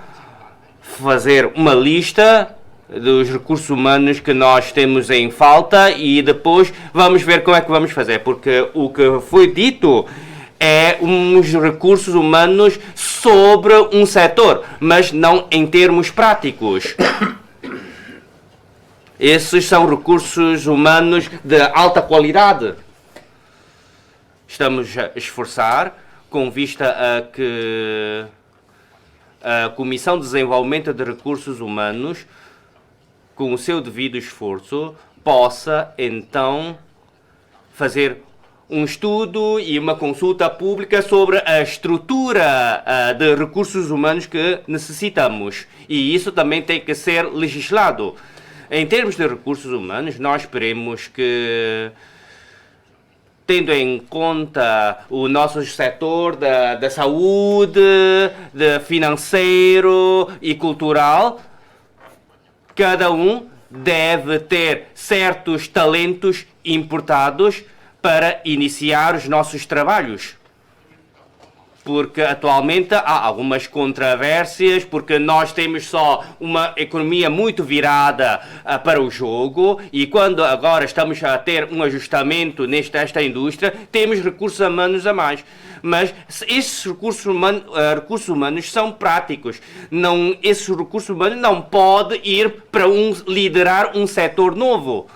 fazer uma lista dos recursos humanos que nós temos em falta e depois vamos ver como é que vamos fazer, porque o que foi dito é uns recursos humanos sobre um setor, mas não em termos práticos. Esses são recursos humanos de alta qualidade. Estamos a esforçar com vista a que a Comissão de Desenvolvimento de Recursos Humanos, com o seu devido esforço, possa então fazer um estudo e uma consulta pública sobre a estrutura de recursos humanos que necessitamos. E isso também tem que ser legislado. Em termos de recursos humanos, nós esperemos que, tendo em conta o nosso setor da saúde, de financeiro e cultural, cada um deve ter certos talentos importados para iniciar os nossos trabalhos. Porque atualmente há algumas controvérsias, porque nós temos só uma economia muito virada para o jogo e quando agora estamos a ter um ajustamento nesta indústria, temos recursos humanos a mais. Mas esses recursos humanos são práticos. Esses recursos humanos não podem ir para liderar um setor novo.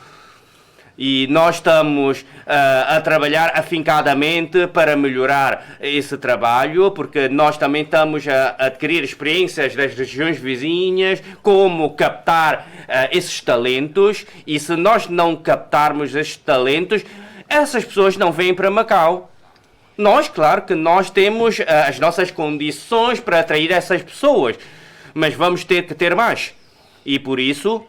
E nós estamos a trabalhar afincadamente para melhorar esse trabalho, porque nós também estamos a adquirir experiências das regiões vizinhas, como captar esses talentos, e se nós não captarmos esses talentos, essas pessoas não vêm para Macau. Nós, claro que nós temos as nossas condições para atrair essas pessoas, mas vamos ter que ter mais. E por isso,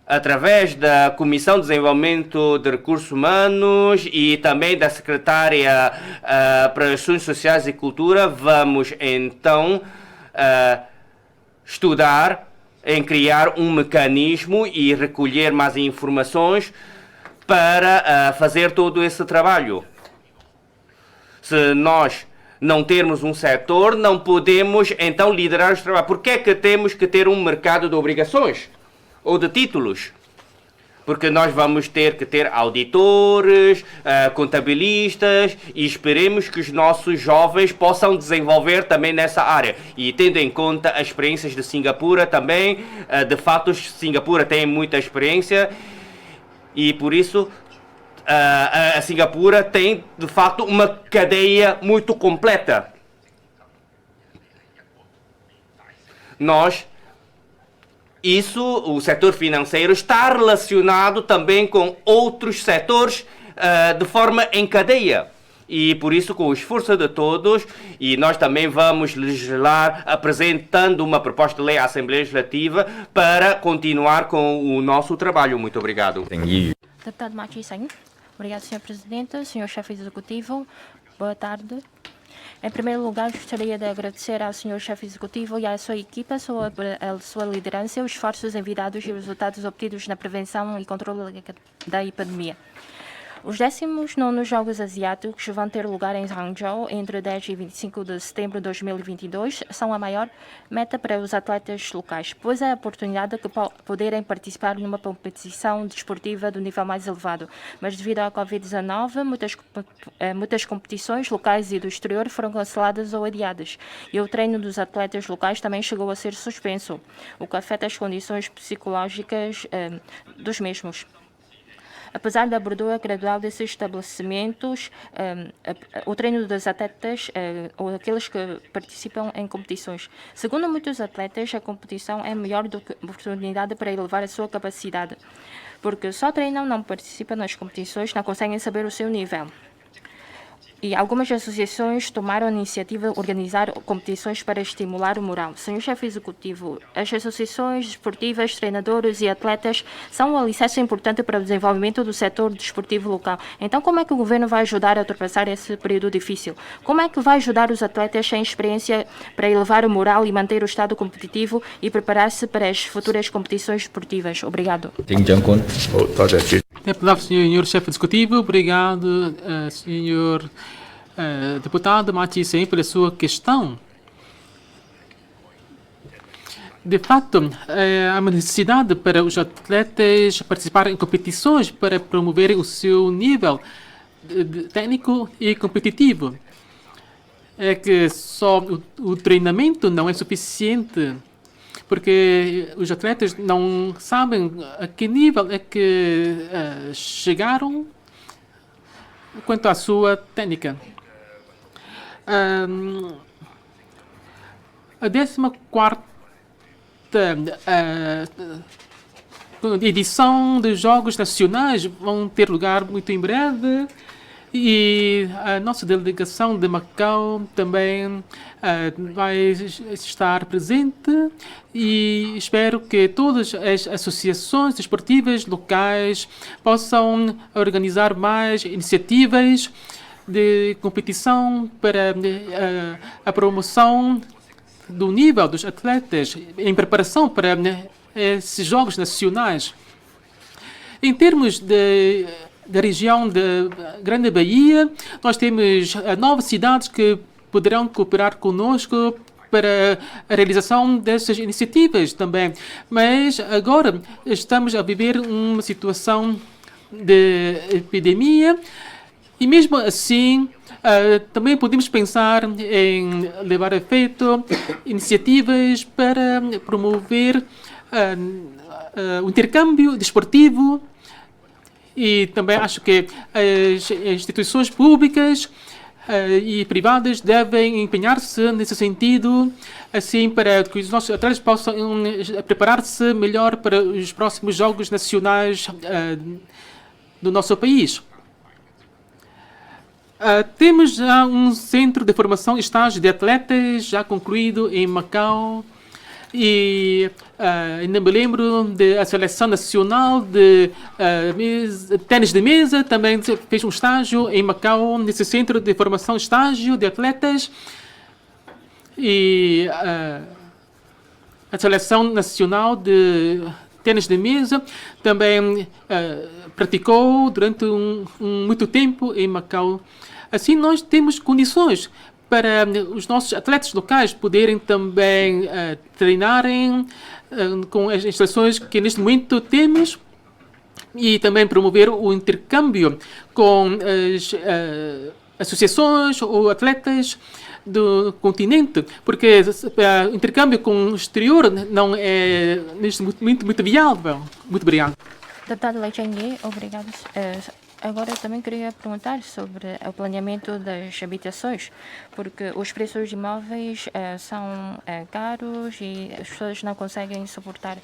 através da Comissão de Desenvolvimento de Recursos Humanos e também da Secretária para Assuntos Sociais e Cultura, vamos então estudar em criar um mecanismo e recolher mais informações para fazer todo esse trabalho. Se nós não termos um setor, não podemos então liderar os trabalhos. Por que é que temos que ter um mercado de obrigações? Ou de títulos, porque nós vamos ter que ter auditores, contabilistas e esperemos que os nossos jovens possam desenvolver também nessa área. E tendo em conta as experiências de Singapura também, de fato Singapura tem muita experiência e por isso a Singapura tem de fato uma cadeia muito completa. O setor financeiro está relacionado também com outros setores de forma em cadeia. E por isso, com o esforço de todos, e nós também vamos legislar apresentando uma proposta de lei à Assembleia Legislativa para continuar com o nosso trabalho. Muito obrigado. Deputado Machi Singh. Obrigado, Sr. Presidente, Sr. Chefe Executivo. Boa tarde. Em primeiro lugar, gostaria de agradecer ao Sr. Chefe Executivo e à sua equipa sobre a sua liderança, os esforços envidados e os resultados obtidos na prevenção e controle da epidemia. Os 19º Jogos Asiáticos vão ter lugar em Hangzhou entre 10 e 25 de setembro de 2022. São a maior meta para os atletas locais, pois é a oportunidade de poderem participar numa competição desportiva do nível mais elevado. Mas devido à Covid-19, muitas competições locais e do exterior foram canceladas ou adiadas. E o treino dos atletas locais também chegou a ser suspenso, o que afeta as condições psicológicas dos mesmos. Apesar da abertura gradual desses estabelecimentos, o treino dos atletas ou aqueles que participam em competições. Segundo muitos atletas, a competição é melhor do que oportunidade para elevar a sua capacidade, porque só treinam, não participam nas competições, não conseguem saber o seu nível. E algumas associações tomaram a iniciativa de organizar competições para estimular o moral. Senhor chefe executivo, as associações desportivas, treinadores e atletas são um alicerce importante para o desenvolvimento do setor desportivo local. Então, como é que o governo vai ajudar a ultrapassar esse período difícil? Como é que vai ajudar os atletas sem experiência para elevar o moral e manter o estado competitivo e preparar-se para as futuras competições desportivas? Obrigado. Tem a palavra o senhor chefe executivo. Obrigado, senhor deputado Matisen, pela sua questão. De fato, há uma necessidade para os atletas participarem em competições para promoverem o seu nível técnico e competitivo. É que só o treinamento não é suficiente, porque os atletas não sabem a que nível é que chegaram quanto à sua técnica. A 14ª edição dos Jogos Nacionais vão ter lugar muito em breve. E a nossa delegação de Macau também vai estar presente e espero que todas as associações desportivas locais possam organizar mais iniciativas de competição para a promoção do nível dos atletas em preparação para esses Jogos Nacionais. Em termos da região da Grande Bahia, nós temos 9 cidades que poderão cooperar conosco para a realização dessas iniciativas também. Mas agora estamos a viver uma situação de epidemia e mesmo assim também podemos pensar em levar a efeito iniciativas para promover o intercâmbio desportivo. E também acho que as instituições públicas e privadas devem empenhar-se nesse sentido, assim para que os nossos atletas possam preparar-se melhor para os próximos Jogos Nacionais do nosso país. Temos já um centro de formação e estágio de atletas já concluído em Macau. E ainda me lembro da Seleção Nacional de Tênis de Mesa, também fez um estágio em Macau, nesse centro de formação e estágio de atletas. E a Seleção Nacional de Tênis de Mesa também praticou durante muito tempo em Macau. Assim, nós temos condições para os nossos atletas locais poderem também treinarem com as instalações que neste momento temos e também promover o intercâmbio com as associações ou atletas do continente, porque o intercâmbio com o exterior não é neste momento muito viável. Muito obrigado. Deputado Lei Cheng-Ye, obrigado. Agora também queria perguntar sobre o planeamento das habitações, porque os preços de imóveis são caros e as pessoas não conseguem suportar.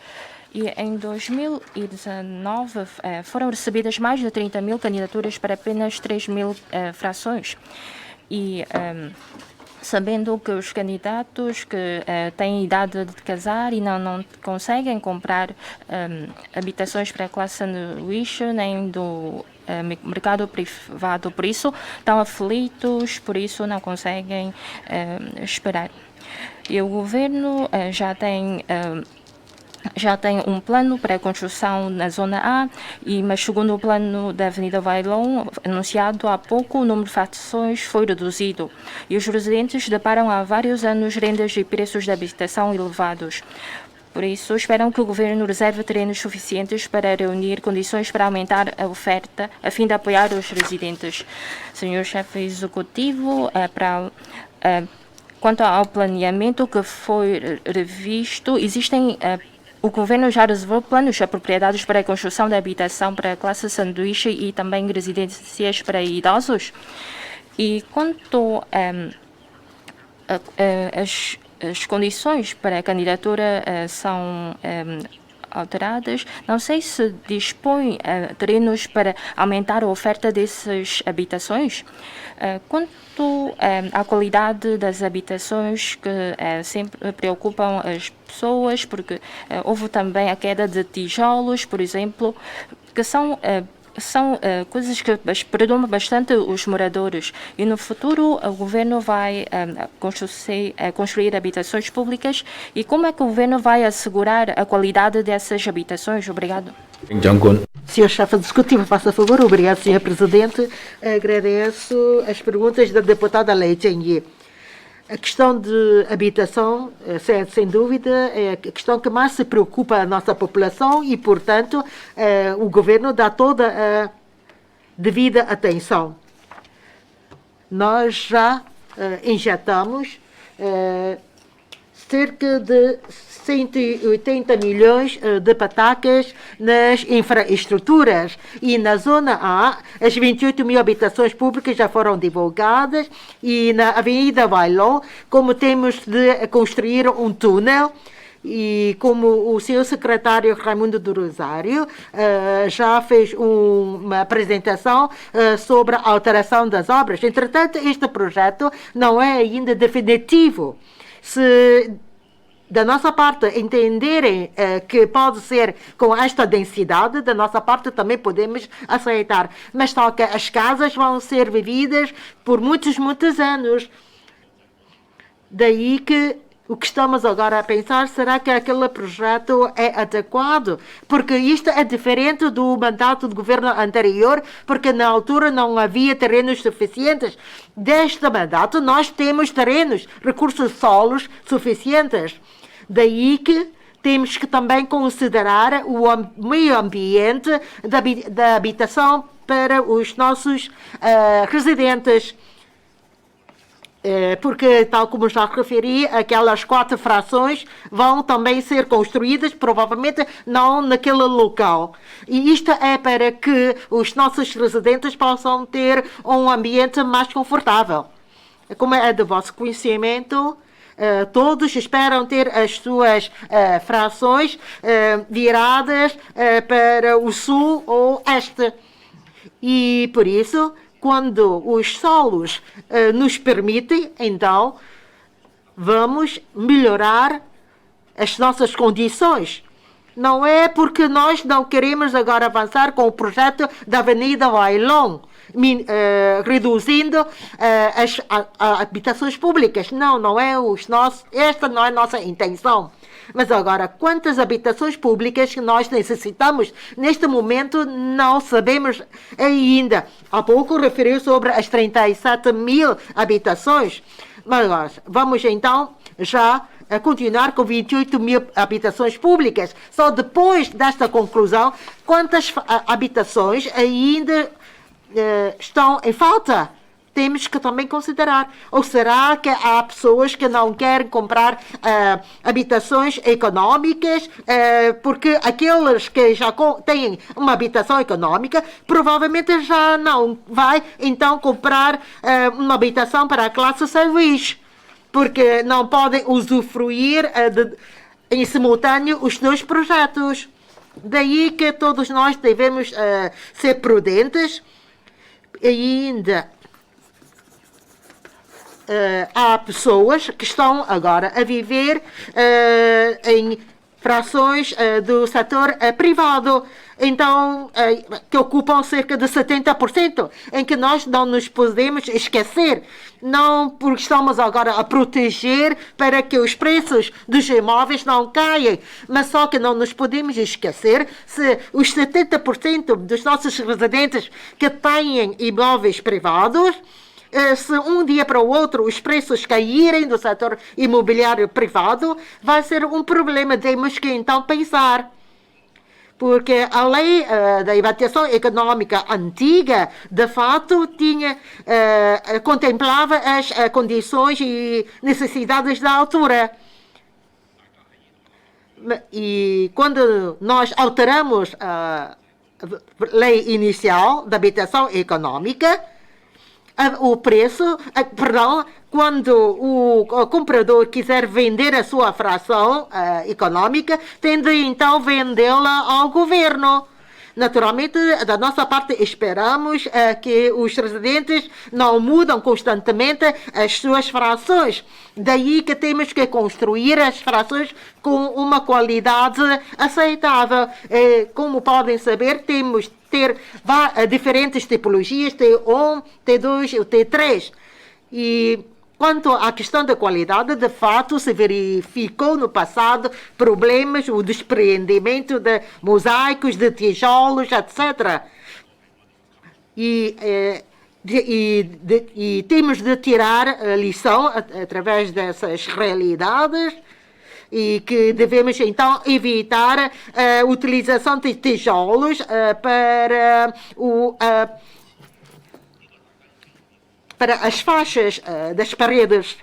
E em 2019 foram recebidas mais de 30 mil candidaturas para apenas 3 mil frações. E sabendo que os candidatos que têm idade de casar e não conseguem comprar habitações para a classe sanduíche nem do mercado privado, por isso estão aflitos, por isso não conseguem esperar. E o governo já tem já tem um plano para a construção na Zona A, mas segundo o plano da Avenida Vailon, anunciado há pouco, o número de facções foi reduzido e os residentes deparam há vários anos rendas e preços de habitação elevados. Por isso, esperam que o governo reserve terrenos suficientes para reunir condições para aumentar a oferta, a fim de apoiar os residentes. Senhor chefe executivo, quanto ao planeamento que foi revisto, o governo já reservou planos apropriados para a construção de habitação para a classe sanduíche e também residências para idosos. E quanto as condições para a candidatura são alteradas, não sei se dispõe terrenos para aumentar a oferta dessas habitações. Quanto à qualidade das habitações, que sempre preocupam as pessoas, porque houve também a queda de tijolos, por exemplo, que são coisas que preocupam bastante os moradores. E no futuro o governo vai construir habitações públicas. E como é que o governo vai assegurar a qualidade dessas habitações? Obrigado. Senhor chefe executivo, faça favor. Obrigado, senhor presidente. Agradeço as perguntas da deputada Leitengue. A questão de habitação, sem dúvida, é a questão que mais se preocupa a nossa população e, portanto, o governo dá toda a devida atenção. Nós já injetamos cerca de 180 milhões de patacas nas infraestruturas e na Zona A, as 28 mil habitações públicas já foram divulgadas e na Avenida Vailon, como temos de construir um túnel, e como o senhor secretário Raimundo do Rosário já fez uma apresentação sobre a alteração das obras. Entretanto, este projeto não é ainda definitivo. Se da nossa parte entenderem que pode ser com esta densidade, da nossa parte também podemos aceitar. Mas só que as casas vão ser vividas por muitos anos. Daí que o que estamos agora a pensar, será que aquele projeto é adequado? Porque isto é diferente do mandato do governo anterior, porque na altura não havia terrenos suficientes. Deste mandato nós temos terrenos, recursos solos suficientes. Daí que temos que também considerar o meio ambiente da habitação para os nossos residentes. Porque, tal como já referi, aquelas 4 frações vão também ser construídas, provavelmente não naquele local. E isto é para que os nossos residentes possam ter um ambiente mais confortável. Como é de vosso conhecimento, todos esperam ter as suas frações viradas para o sul ou este. E, por isso, quando os solos nos permitem, então vamos melhorar as nossas condições. Não é porque nós não queremos agora avançar com o projeto da Avenida Vailon, reduzindo as habitações públicas. Não é esta não é a nossa intenção. Mas agora, quantas habitações públicas que nós necessitamos neste momento, não sabemos ainda. Há pouco referiu sobre as 37 mil habitações. Mas vamos então já continuar com 28 mil habitações públicas. Só depois desta conclusão, quantas habitações ainda estão em falta? Temos que também considerar. Ou será que há pessoas que não querem comprar habitações económicas, porque aqueles que já têm uma habitação económica provavelmente já não vai então comprar uma habitação para a classe serviço, porque não podem usufruir em simultâneo os dois projetos. Daí que todos nós devemos ser prudentes. E ainda há pessoas que estão agora a viver em frações do setor privado, então, que ocupam cerca de 70%, em que nós não nos podemos esquecer, não porque estamos agora a proteger para que os preços dos imóveis não caiam, mas só que não nos podemos esquecer se os 70% dos nossos residentes que têm imóveis privados, se um dia para o outro os preços caírem do setor imobiliário privado, vai ser um problema. Temos que então pensar. Porque a lei da investigação econômica antiga, de fato, contemplava as condições e necessidades da altura. E quando nós alteramos a lei inicial da habitação econômica, o preço, quando o comprador quiser vender a sua fração econômica, tem de então vendê-la ao governo. Naturalmente, da nossa parte, esperamos que os residentes não mudam constantemente as suas frações. Daí que temos que construir as frações com uma qualidade aceitável. Como podem saber, temos de ter diferentes tipologias, T1, T2 e T3. E quanto à questão da qualidade, de fato, se verificou no passado problemas, o despreendimento de mosaicos, de tijolos, etc. E temos de tirar a lição através dessas realidades e que devemos, então, evitar a utilização de tijolos para as faixas das paredes.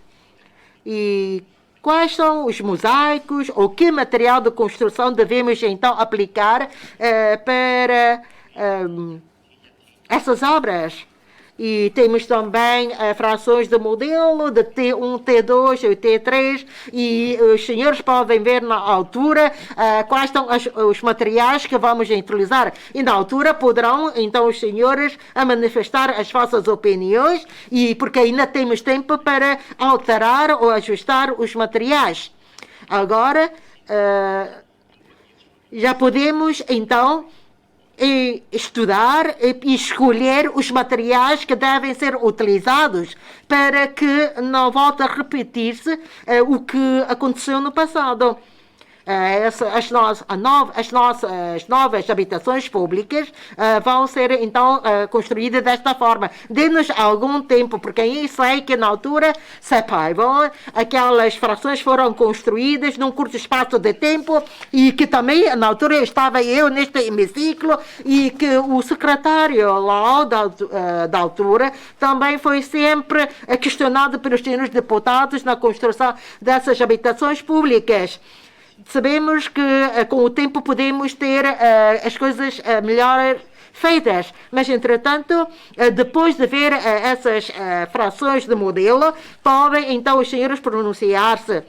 E quais são os mosaicos ou que material de construção devemos então aplicar para essas obras? E temos também frações de modelo de T1, T2 e T3, e os senhores podem ver na altura quais são os materiais que vamos utilizar. E na altura poderão, então, os senhores manifestar as vossas opiniões, e porque ainda temos tempo para alterar ou ajustar os materiais. Agora, já podemos, então, estudar e escolher os materiais que devem ser utilizados para que não volte a repetir-se o que aconteceu no passado. As novas habitações públicas vão ser, então, construídas desta forma. Dê-nos algum tempo, porque aí sei que, na altura, aquelas frações foram construídas num curto espaço de tempo e que também, na altura, estava eu neste hemiciclo e que o secretário lá da altura também foi sempre questionado pelos senhores deputados na construção dessas habitações públicas. Sabemos que com o tempo podemos ter as coisas melhor feitas, mas entretanto, depois de ver essas frações de modelo, podem então os senhores pronunciar-se.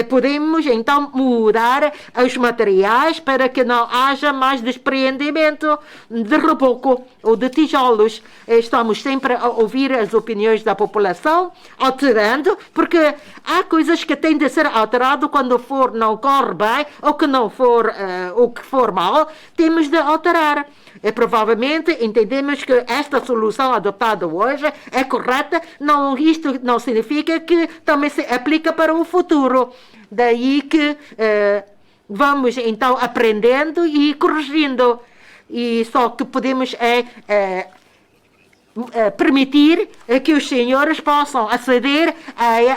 Podemos então mudar os materiais para que não haja mais despreendimento de reboco ou de tijolos. Estamos sempre a ouvir as opiniões da população, alterando, porque há coisas que têm de ser alteradas quando não corre bem ou que não for o que for mal, temos de alterar. Provavelmente entendemos que esta solução adotada hoje é correta, isto não significa que também se aplica para o futuro. Daí que vamos então aprendendo e corrigindo. E só que podemos permitir que os senhores possam aceder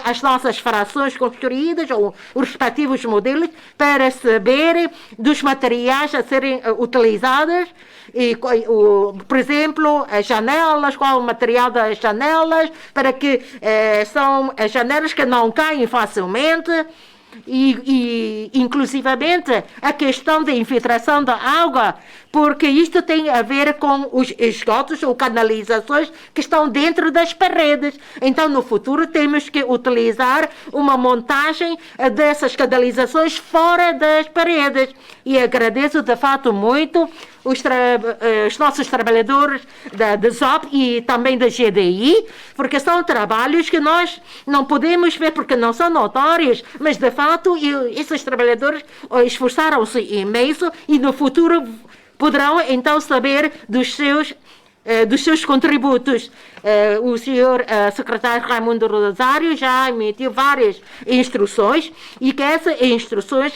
às nossas frações construídas ou os respectivos modelos para saberem dos materiais a serem utilizados. E, por exemplo, as janelas, qual é o material das janelas, para que são as janelas que não caem facilmente. E inclusivamente a questão da infiltração da água, porque isto tem a ver com os esgotos ou canalizações que estão dentro das paredes. Então, no futuro, temos que utilizar uma montagem dessas canalizações fora das paredes. E agradeço, de fato, muito os nossos trabalhadores da ZOP e também da GDI, porque são trabalhos que nós não podemos ver porque não são notórios, mas de fato esses trabalhadores esforçaram-se imenso e no futuro poderão então saber dos seus contributos. O senhor secretário Raimundo Rosário já emitiu várias instruções e que essas instruções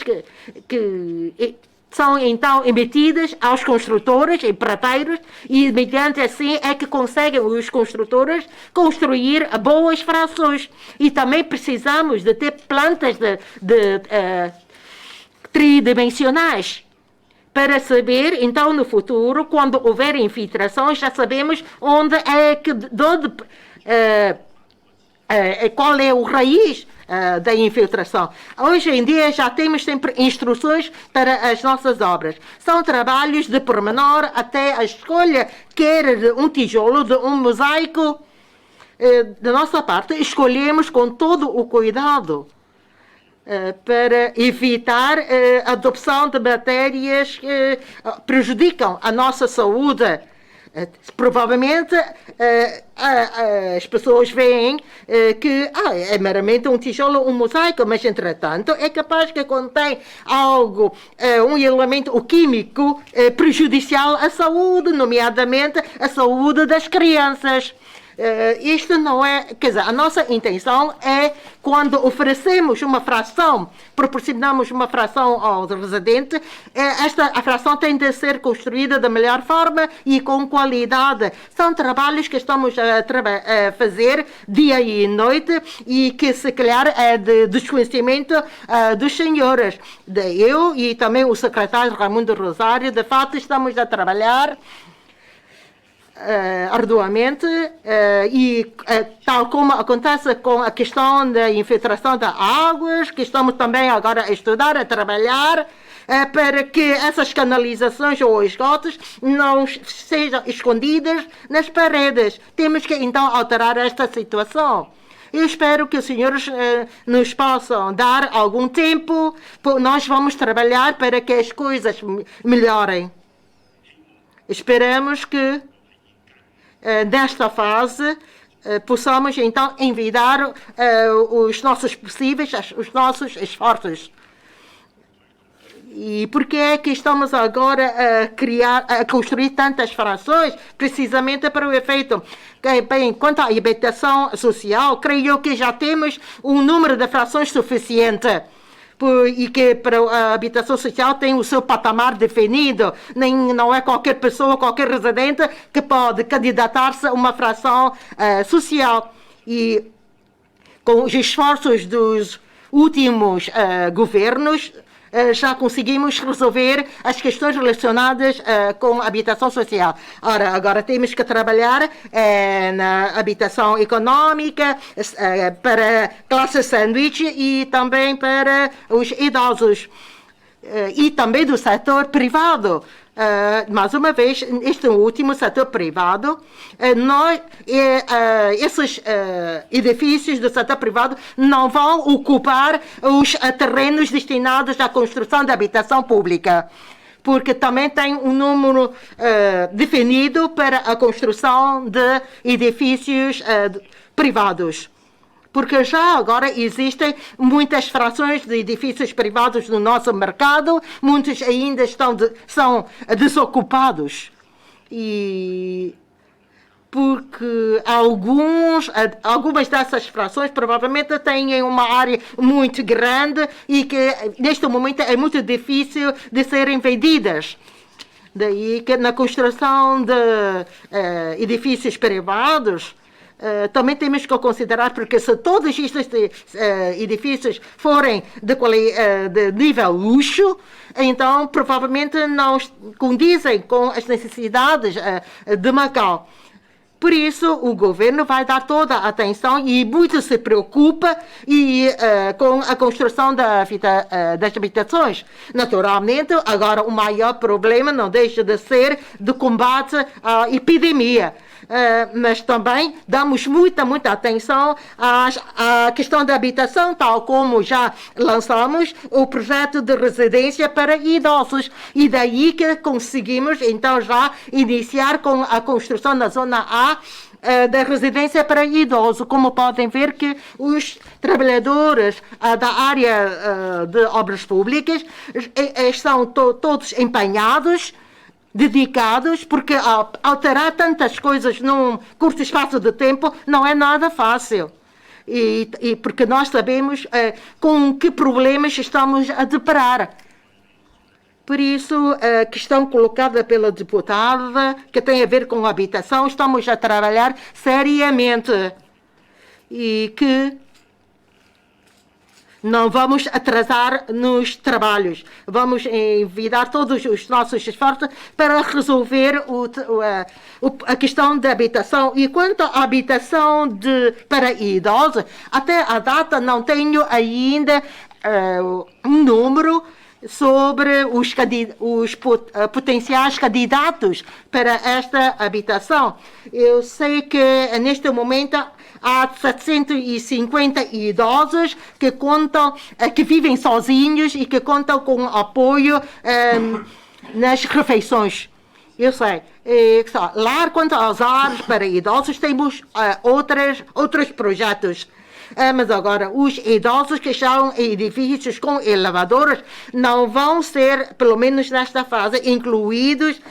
que são então emitidas aos construtores e prateiros e mediante assim é que conseguem os construtores construir boas frações. E também precisamos de ter plantas tridimensionais para saber, então, no futuro, quando houver infiltrações, já sabemos onde é que, qual é o raiz da infiltração. Hoje em dia já temos sempre instruções para as nossas obras. São trabalhos de pormenor até a escolha, quer de um tijolo, de um mosaico. Da nossa parte, escolhemos com todo o cuidado para evitar a adopção de matérias que prejudicam a nossa saúde. Provavelmente as pessoas veem que é meramente um tijolo, um mosaico, mas entretanto é capaz que contém algo, um elemento químico prejudicial à saúde, nomeadamente à saúde das crianças. Isto não é, quer dizer, a nossa intenção é, quando oferecemos uma fração, proporcionamos uma fração ao residente, a fração tem de ser construída da melhor forma e com qualidade. São trabalhos que estamos a fazer dia e noite e que, se calhar, é de desconhecimento dos senhores. Eu e também o secretário Raimundo Rosário, de fato, estamos a trabalhar arduamente e tal como acontece com a questão da infiltração das águas, que estamos também agora a estudar, a trabalhar para que essas canalizações ou esgotos não sejam escondidas nas paredes. Temos que então alterar esta situação. Eu espero que os senhores nos possam dar algum tempo, nós vamos trabalhar para que as coisas melhorem. Esperamos que nesta fase possamos então envidar os nossos possíveis, os nossos esforços. E por que é que estamos agora a construir tantas frações? Precisamente para o efeito. Bem, quanto à habitação social, creio que já temos um número de frações suficiente. E que para a habitação social tem o seu patamar definido. Não é qualquer pessoa, qualquer residente que pode candidatar-se a uma fração social. E com os esforços dos últimos governos, já conseguimos resolver as questões relacionadas com a habitação social. Ora, agora temos que trabalhar na habitação econômica, para classe sanduíche e também para os idosos. E também do setor privado. Mais uma vez, este último setor privado, esses edifícios do setor privado não vão ocupar os terrenos destinados à construção de habitação pública, porque também tem um número definido para a construção de edifícios privados. Porque já agora existem muitas frações de edifícios privados no nosso mercado, muitos ainda são desocupados. E porque algumas dessas frações provavelmente têm uma área muito grande e que neste momento é muito difícil de serem vendidas. Daí que na construção de edifícios privados, também temos que considerar, porque se todos estes edifícios forem de nível luxo, então provavelmente não condizem com as necessidades de Macau. Por isso, o governo vai dar toda a atenção e muito se preocupa com a construção das habitações. Naturalmente, agora o maior problema não deixa de ser do combate à epidemia. mas também damos muita atenção à questão da habitação, tal como já lançamos o projeto de residência para idosos. E daí que conseguimos, então, já iniciar com a construção na Zona A da residência para idosos. Como podem ver que os trabalhadores da área de obras públicas estão todos empenhados, dedicados, porque alterar tantas coisas num curto espaço de tempo não é nada fácil. E porque nós sabemos com que problemas estamos a deparar. Por isso, a questão colocada pela deputada, que tem a ver com a habitação, estamos a trabalhar seriamente e que não vamos atrasar nos trabalhos. Vamos envidar todos os nossos esforços para resolver a questão da habitação. E quanto à habitação para idosos, até a data não tenho ainda um número sobre os potenciais candidatos para esta habitação. Eu sei que neste momento há 750 idosos que vivem sozinhos e que contam com apoio nas refeições. Eu sei. Lá, quanto aos lares para idosos, temos outros projetos. Mas agora, os idosos que estão em edifícios com elevadores não vão ser, pelo menos nesta fase, incluídos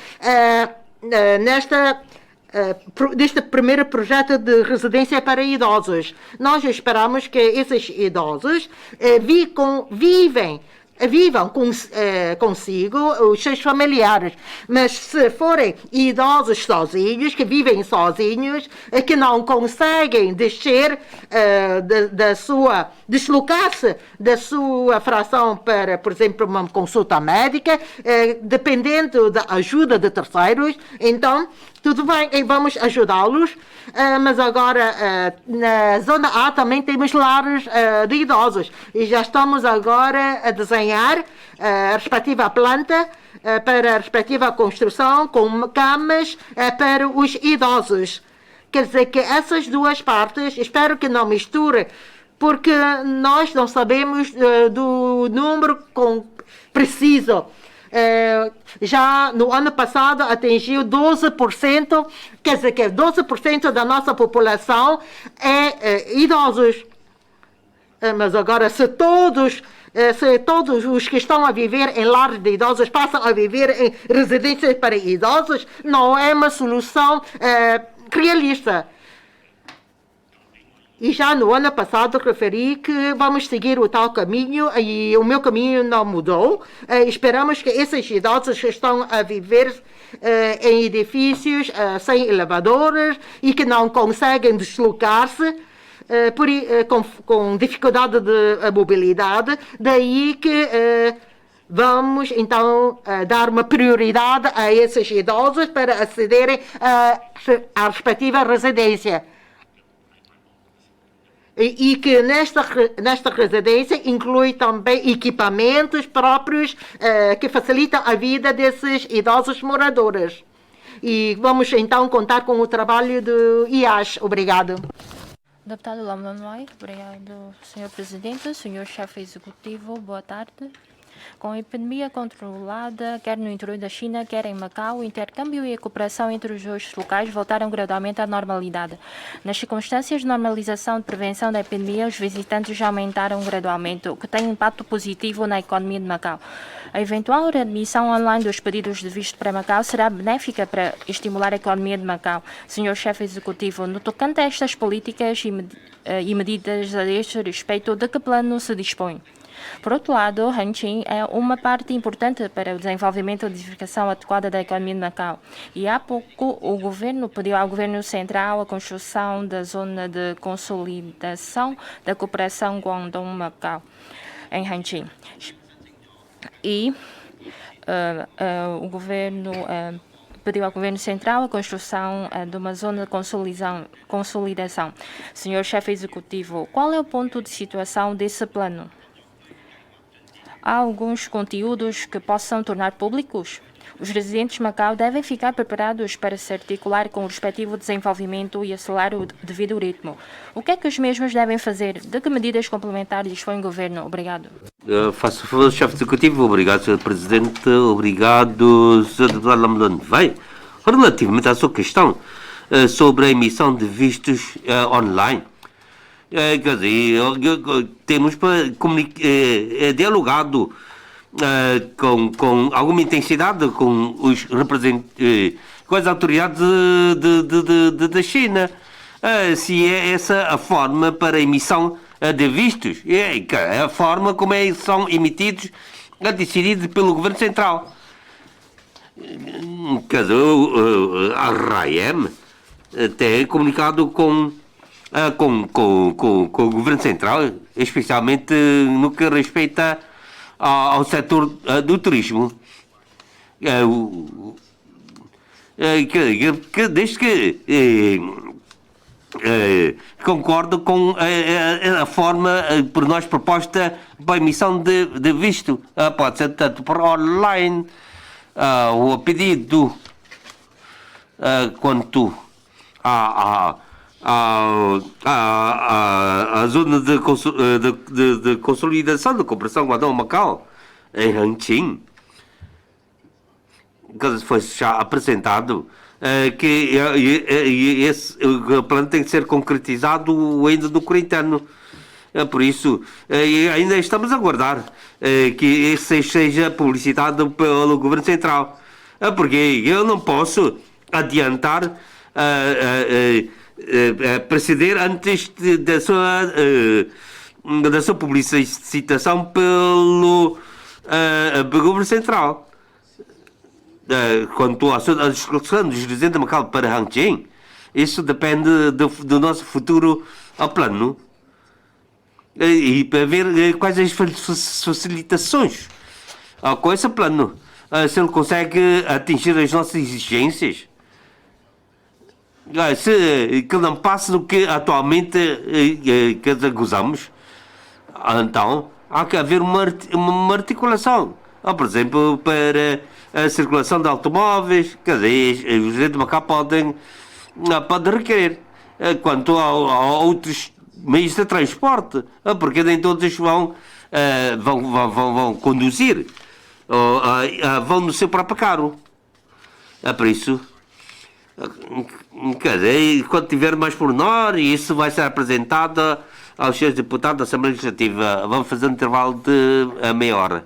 neste primeiro projeto de residência para idosos. Nós esperamos que esses idosos vivam consigo os seus familiares, mas se forem idosos sozinhos, que vivem sozinhos, que não conseguem deslocar-se da sua fração para, por exemplo, uma consulta médica, dependendo da ajuda de terceiros, então tudo bem, vamos ajudá-los, mas agora na Zona A também temos lares de idosos e já estamos agora a desenhar a respectiva planta para a respectiva construção com camas para os idosos. Quer dizer que essas duas partes, espero que não misture, porque nós não sabemos do número preciso. Já no ano passado atingiu 12%, quer dizer que 12% da nossa população é idosos. Mas agora, se todos os que estão a viver em lares de idosos passam a viver em residências para idosos, não é uma solução realista. E já no ano passado referi que vamos seguir o tal caminho e o meu caminho não mudou. Esperamos que esses idosos que estão a viver em edifícios sem elevadores e que não conseguem deslocar-se com dificuldade de mobilidade, daí que vamos então dar uma prioridade a esses idosos para acederem à respectiva residência. E que nesta residência inclui também equipamentos próprios que facilitam a vida desses idosos moradores. E vamos então contar com o trabalho do IAS. Obrigado. Deputado Lamanoy, obrigado, Sr. Presidente, Sr. Chefe Executivo, boa tarde. Com a epidemia controlada, quer no interior da China, quer em Macau, o intercâmbio e a cooperação entre os dois locais voltaram gradualmente à normalidade. Nas circunstâncias de normalização de prevenção da epidemia, os visitantes já aumentaram gradualmente, o que tem impacto positivo na economia de Macau. A eventual readmissão online dos pedidos de visto para Macau será benéfica para estimular a economia de Macau. Sr. Chefe Executivo, no tocante a estas políticas e medidas a este respeito, de que plano se dispõe? Por outro lado, Hanqing é uma parte importante para o desenvolvimento e diversificação adequada da economia de Macau. E há pouco o governo pediu ao governo central a construção da zona de consolidação da cooperação Guangdong-Macau em Hanqing. E o governo pediu ao governo central a construção de uma zona de consolidação. Senhor Chefe Executivo, qual é o ponto de situação desse plano? Há alguns conteúdos que possam tornar públicos? Os residentes de Macau devem ficar preparados para se articular com o respectivo desenvolvimento e acelerar o devido ritmo. O que é que os mesmos devem fazer? De que medidas complementares dispõe o Governo? Obrigado. Faço favor, chefe executivo. Obrigado, Sr. Presidente. Obrigado, Sr. Deputado Lamelano. Vai. Relativamente à sua questão sobre a emissão de vistos online, quer dizer, temos dialogado com alguma intensidade com os representantes, com as autoridades da China, se é essa a forma para a emissão de vistos, é a forma como são emitidos, decididos pelo Governo Central. Quer dizer, a RAEM tem comunicado com o Governo Central, especialmente no que respeita ao setor do turismo. Desde que concordo com a forma por nós proposta para a emissão de visto. Pode ser tanto por online, ou a pedido, quanto à zona de consolidação da cooperação Guadalão-Macau, em Hangqin, que foi já apresentado, que esse plano tem que ser concretizado ainda no corrente ano. Por isso, ainda estamos a aguardar que esse seja publicitado pelo Governo Central, porque eu não posso adiantar, preceder antes da sua publicitação pelo Governo Central. Quanto à deslocação dos residentes de Macau para Hangqin, isso depende do nosso futuro plano. E para ver quais as facilitações com esse plano, se ele consegue atingir as nossas exigências, que não passe do que atualmente gozamos, então há que haver uma articulação. Por exemplo, para a circulação de automóveis, quer dizer, os residentes de Macau podem requerer. Quanto a outros meios de transporte, porque nem todos vão conduzir, ou vão no seu próprio carro. Por isso, quer dizer, quando tiver mais pormenor, isso vai ser apresentado aos senhores deputados da Assembleia Legislativa. Vamos fazer um intervalo de meia hora.